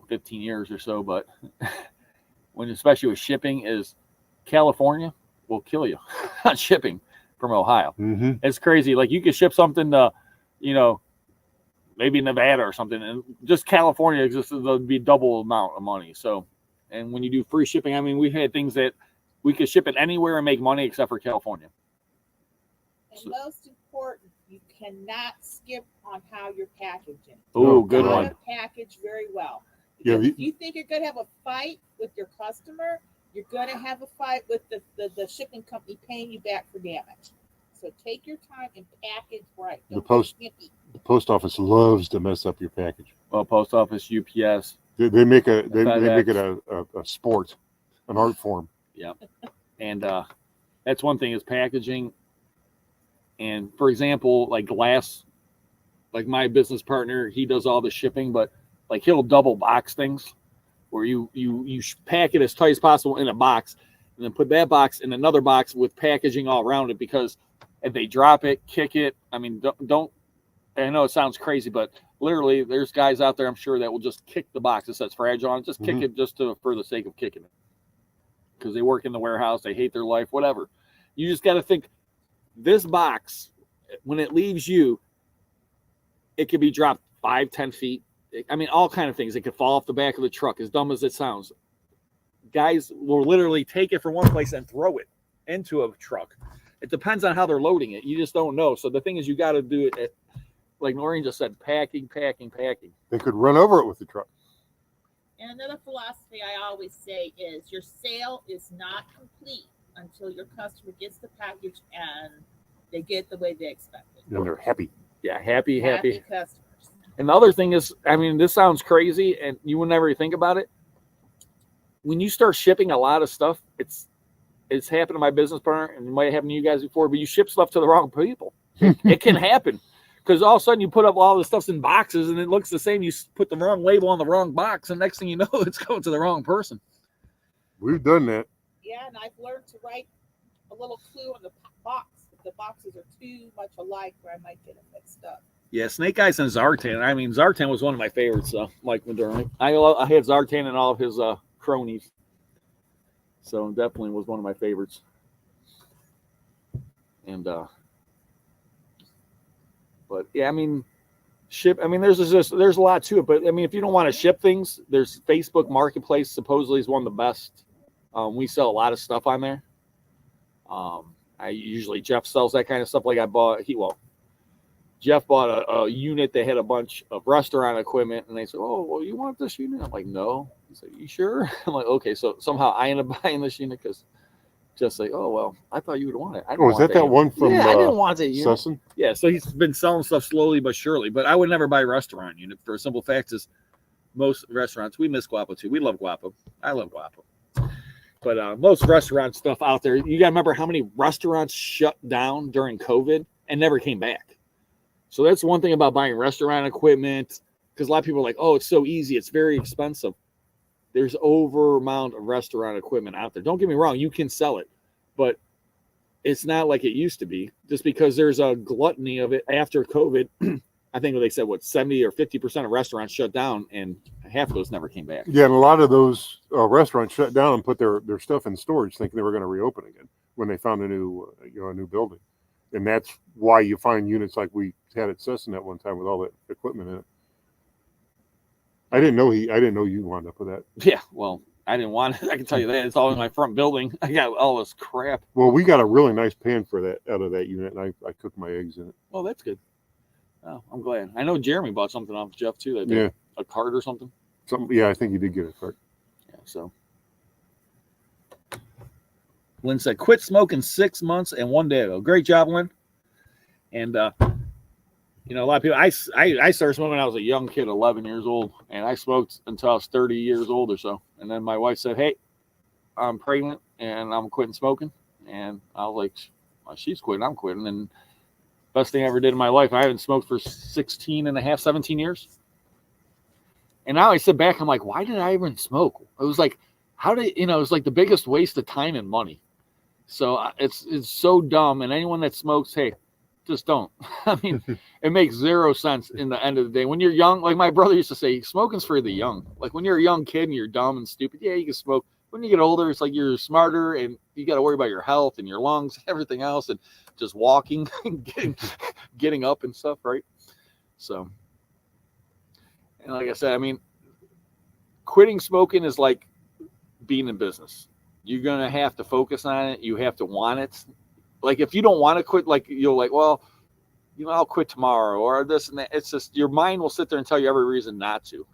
Speaker 7: 15 years or so, but especially with shipping, is California will kill you on shipping from Ohio.
Speaker 2: Mm-hmm.
Speaker 7: It's crazy. Like you could ship something to, maybe Nevada or something, and just California, there'll be double amount of money. So, and when you do free shipping, we had things that we could ship it anywhere and make money except for California.
Speaker 5: And most important, you cannot skip on how you're packaging.
Speaker 7: Oh, good one.
Speaker 5: Package very well.
Speaker 2: Yeah,
Speaker 5: if you think you're going to have a fight with your customer, you're going to have a fight with the shipping company paying you back for damage. So take your time and package right.
Speaker 2: The post office loves to mess up your package.
Speaker 7: Well, post office, UPS.
Speaker 2: They make it a sport, an art form.
Speaker 7: Yeah, and that's one thing is packaging. And for example, like glass, like my business partner, he does all the shipping, but like he'll double box things where you pack it as tight as possible in a box and then put that box in another box with packaging all around it, because if they drop it, kick it, don't, I know it sounds crazy, but literally there's guys out there, I'm sure, that will just kick the box that says fragile on it, just kick it just for the sake of kicking it. Because they work in the warehouse, they hate their life, whatever. You just got to think, this box, when it leaves you, it could be dropped 5-10 feet. All kind of things. It could fall off the back of the truck, as dumb as it sounds. Guys will literally take it from one place and throw it into a truck. It depends on how they're loading it. You just don't know. So the thing is, you got to do it, like Noreen just said, packing.
Speaker 2: They could run over it with the truck.
Speaker 5: And another philosophy I always say is your sale is not complete until your customer gets the package and they get it the way they expect it.
Speaker 2: And they're happy.
Speaker 7: Yeah, happy.
Speaker 5: Customers.
Speaker 7: And the other thing is, this sounds crazy and you would never think about it. When you start shipping a lot of stuff,
Speaker 6: it's happened to my business partner, and it might have happened to you guys before, but you ship stuff to the wrong people. It can happen. Because all of a sudden you put up all the stuff's in boxes and it looks the same. You put the wrong label on the wrong box, and next thing you know, it's going to the wrong person.
Speaker 2: We've done that.
Speaker 5: Yeah, and I've learned to write a little clue on the box if the boxes are too much alike, where I might get them mixed up.
Speaker 6: Yeah, Snake Eyes and Zartan. I mean, Zartan was one of my favorites. Mike Madurnik. I had Zartan and all of his cronies, so definitely was one of my favorites. And but yeah, I mean, there's a lot to it. But I mean, if you don't want to ship things, there's Facebook Marketplace. Supposedly is one of the best. We sell a lot of stuff on there. Jeff sells that kind of stuff. Like Jeff bought a unit that had a bunch of restaurant equipment, and they said, "Oh, well, you want this unit?" I'm like, "No." He's like, "You sure?" I'm like, "Okay." So somehow I ended up buying this unit because just like, "Oh, well, I thought you would want it." I
Speaker 2: was that one from?
Speaker 6: Yeah, I didn't want it.
Speaker 2: Sussin?
Speaker 6: Yeah, so he's been selling stuff slowly but surely. But I would never buy a restaurant unit for a simple fact is most restaurants, we miss Guapo too. We love Guapo. I love Guapo. But most restaurant stuff out there, you got to remember how many restaurants shut down during COVID and never came back. So that's one thing about buying restaurant equipment, because a lot of people are like, "Oh, it's so easy. It's very expensive." There's over amount of restaurant equipment out there. Don't get me wrong. You can sell it, but it's not like it used to be, just because there's a gluttony of it after COVID. I think they said 70 or 50% of restaurants shut down, and half of those never came back.
Speaker 2: Yeah, and a lot of those restaurants shut down and put their stuff in storage, thinking they were going to reopen again when they found a new building, and that's why you find units like we had at Sussin at one time with all that equipment in it. I didn't know you wound up with that.
Speaker 6: Yeah, well, I didn't want it. I can tell you that. It's all in my front building. I got all this crap.
Speaker 2: Well, we got a really nice pan for that out of that unit, and I cooked my eggs in it.
Speaker 6: Oh, that's good. Oh, I'm glad. I know Jeremy bought something off Jeff too. That day. Yeah, a cart or something.
Speaker 2: Yeah, I think he did get a cart.
Speaker 6: Yeah. So Lynn said, "Quit smoking 6 months and 1 day ago." Great job, Lynn. And a lot of people. I started smoking when I was a young kid, 11 years old, and I smoked until I was 30 years old or so. And then my wife said, "Hey, I'm pregnant and I'm quitting smoking." And I was like, well, "She's quitting, I'm quitting." And best thing I ever did in my life. I haven't smoked for 17 years. And now I sit back, I'm like, why did I even smoke? It was like, it was like the biggest waste of time and money. So it's so dumb. And anyone that smokes, hey, just don't. I mean, it makes zero sense in the end of the day. When you're young, like my brother used to say, smoking's for the young. Like when you're a young kid and you're dumb and stupid, yeah, you can smoke. When you get older, it's like you're smarter and you got to worry about your health and your lungs, everything else, and just walking and getting up and stuff, right? So, and like I said, I mean, quitting smoking is like being in business. You're going to have to focus on it. You have to want it. Like if you don't want to quit, like you're like, well, I'll quit tomorrow or this and that. It's just your mind will sit there and tell you every reason not to.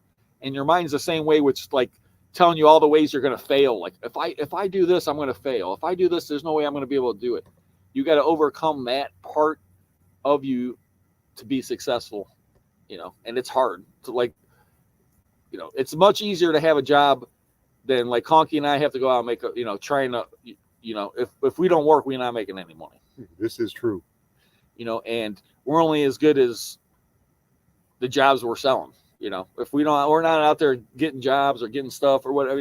Speaker 6: And your mind's the same way, which like telling you all the ways you're going to fail. Like if I do this, I'm going to fail. If I do this, there's no way I'm going to be able to do it. You got to overcome that part of you to be successful, and it's hard to it's much easier to have a job than like Conky and I have to go out and make trying to, if we don't work, we're not making any money.
Speaker 2: This is true.
Speaker 6: And we're only as good as the jobs we're selling. If we're not out there getting jobs or getting stuff or whatever,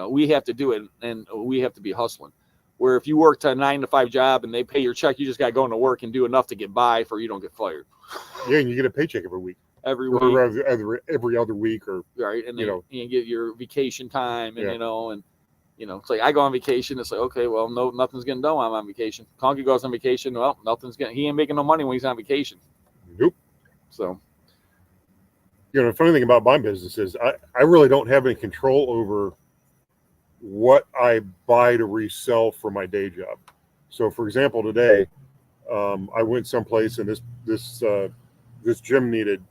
Speaker 6: we have to do it and we have to be hustling. Where if you work to a 9-to-5 job and they pay your check, you just got to go into work and do enough to get by for you don't get fired.
Speaker 2: Yeah, and you get a paycheck every week.
Speaker 6: Every week.
Speaker 2: Or every other week, or
Speaker 6: right, and then you get your vacation time, and it's like I go on vacation. It's like, okay, well, no, nothing's getting done while I'm on vacation. Conky goes on vacation. Well, he ain't making no money when he's on vacation.
Speaker 2: Nope.
Speaker 6: So,
Speaker 2: the funny thing about my business is I really don't have any control over what I buy to resell for my day job. So, for example, today I went someplace and this gym needed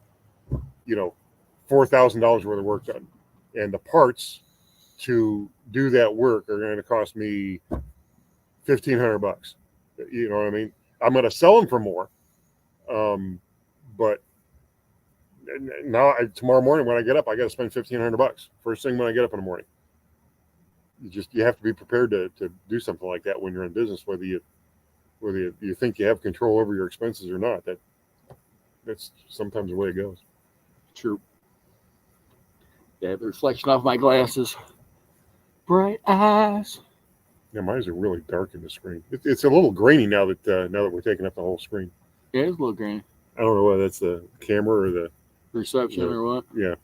Speaker 2: $4,000 worth of work done, and the parts to do that work are going to cost me $1,500. You know what I mean? I'm going to sell them for more, but now tomorrow morning when I get up, I got to spend $1,500 first thing when I get up in the morning. you have to be prepared to do something like that when you're in business, whether you think you have control over your expenses or not. That's sometimes the way it goes.
Speaker 6: True. Yeah, the reflection off my glasses. Bright eyes.
Speaker 2: Yeah, mine are really dark in the screen. It's a little grainy now that we're taking up the whole screen.
Speaker 6: Yeah, it's a little grainy.
Speaker 2: I don't know whether that's the camera or the
Speaker 6: reception or what.
Speaker 2: Yeah.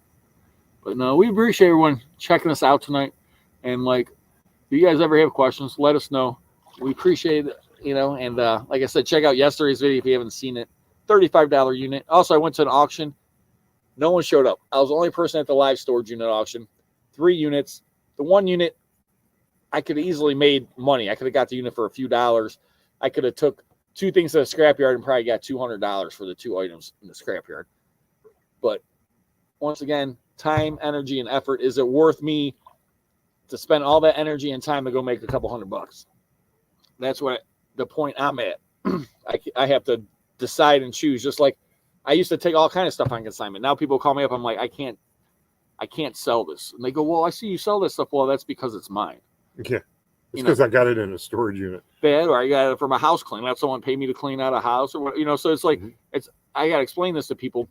Speaker 6: But no, we appreciate everyone checking us out tonight. And like, if you guys ever have questions, let us know. We appreciate it, and like I said, check out yesterday's video if you haven't seen it. $35 unit. Also, I went to an auction. No one showed up. I was the only person at the live storage unit auction. 3 units. The 1 unit, I could have easily made money. I could have got the unit for a few dollars. I could have took 2 things to the scrapyard and probably got $200 for the 2 items in the scrapyard. But once again, time, energy, and effort. Is it worth me to spend all that energy and time to go make a couple $100? That's what the point I'm at. I have to decide and choose. Just like I used to take all kind of stuff on consignment. Now people call me up. I'm like, I can't sell this. And they go, well, I see you sell this stuff. Well, that's because it's mine.
Speaker 2: Yeah. It's because I got it in a storage unit.
Speaker 6: Bad, or I got it from a house clean. Let someone pay me to clean out a house, or what, so it's like, I got to explain this to people.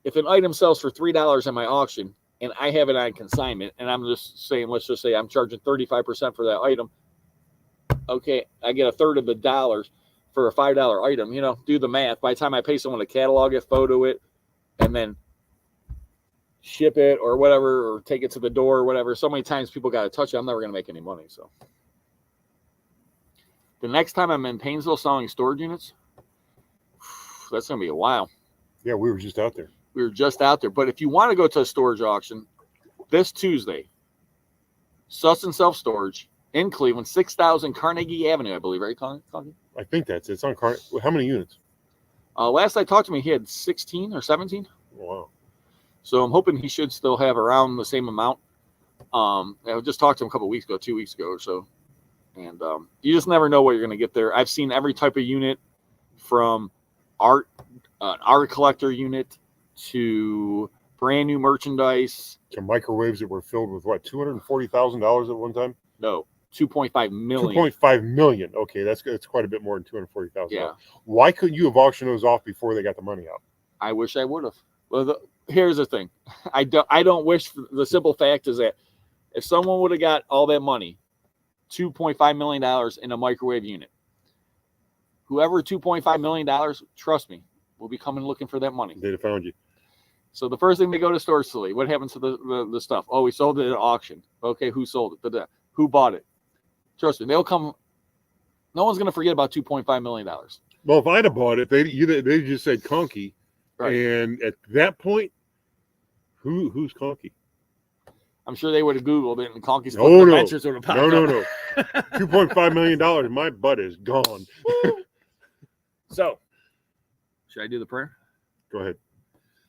Speaker 6: If an item sells for $3 in my auction and I have it on consignment, and I'm just saying, let's just say I'm charging 35% for that item. Okay, I get a third of the dollars for a $5 item. Do the math. By the time I pay someone to catalog it, photo it, and then ship it or whatever, or take it to the door or whatever, so many times people got to touch it, I'm never going to make any money. So the next time I'm in Painesville selling storage units, that's going to be a while.
Speaker 2: Yeah, we were just out there.
Speaker 6: But if you want to go to a storage auction this Tuesday, Sussin Self Storage in Cleveland, 6000 Carnegie Avenue, I believe, right, Conky?
Speaker 2: I think it's on how many units?
Speaker 6: Last I talked to him, he had 16 or 17.
Speaker 2: Wow.
Speaker 6: So I'm hoping he should still have around the same amount. I just talked to him a couple weeks ago, 2 weeks ago or so. And you just never know what you're going to get there. I've seen every type of unit, from art collector unit to brand new merchandise.
Speaker 2: To microwaves that were filled with what, $240,000 at one time?
Speaker 6: No, 2.5 million.
Speaker 2: 2.5 million. Okay, that's quite a bit more than 240,000.
Speaker 6: Yeah.
Speaker 2: Why couldn't you have auctioned those off before they got the money out?
Speaker 6: I wish I would have. Well, here's the thing. I don't wish. The simple fact is that if someone would have got all that money, $2.5 million in a microwave unit, whoever $2.5 million, trust me, will be coming looking for that money.
Speaker 2: They'd have found you.
Speaker 6: So the first thing they go to storage facility, what happens to the stuff? Oh, we sold it at auction. Okay, who sold it? Who bought it? Trust me, they'll come. No one's going to forget about $2.5 million.
Speaker 2: Well, if I'd have bought it, they just said Conky.
Speaker 6: Right.
Speaker 2: And at that point, who's Conky?
Speaker 6: I'm sure they would have Googled it, and Conky's Adventures would have popped
Speaker 2: up.
Speaker 6: No.
Speaker 2: $2.5 million. My butt is gone.
Speaker 6: So, should I do the prayer?
Speaker 2: Go ahead.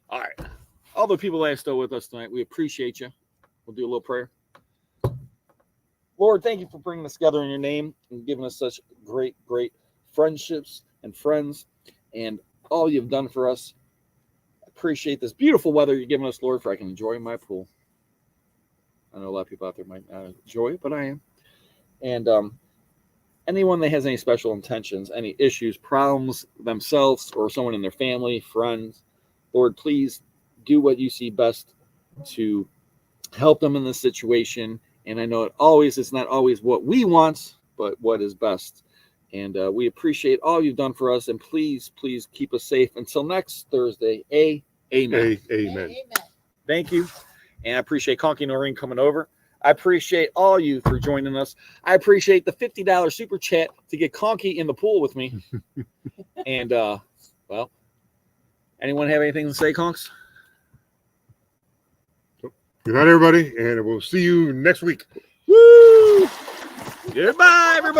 Speaker 6: All right. All the people that are still with us tonight, we appreciate you. We'll do a little prayer. Lord, thank you for bringing us together in your name and giving us such great, great friendships and friends and all you've done for us. I appreciate this beautiful weather you're giving us, Lord, for I can enjoy my pool. I know a lot of people out there might not enjoy it, but I am. And anyone that has any special intentions, any issues, problems themselves or someone in their family, friends, Lord, please do what you see best to help them in this situation. And I know it's not always what we want, but what is best. And we appreciate all you've done for us. And please, please keep us safe until next Thursday. Amen.
Speaker 2: Amen.
Speaker 6: Thank you. And I appreciate Conky and Chlorine coming over. I appreciate all you for joining us. I appreciate the $50 super chat to get Conky in the pool with me. And, well, anyone have anything to say, Conks?
Speaker 2: Good night, everybody, and we'll see you next week.
Speaker 6: Woo! Goodbye, everybody.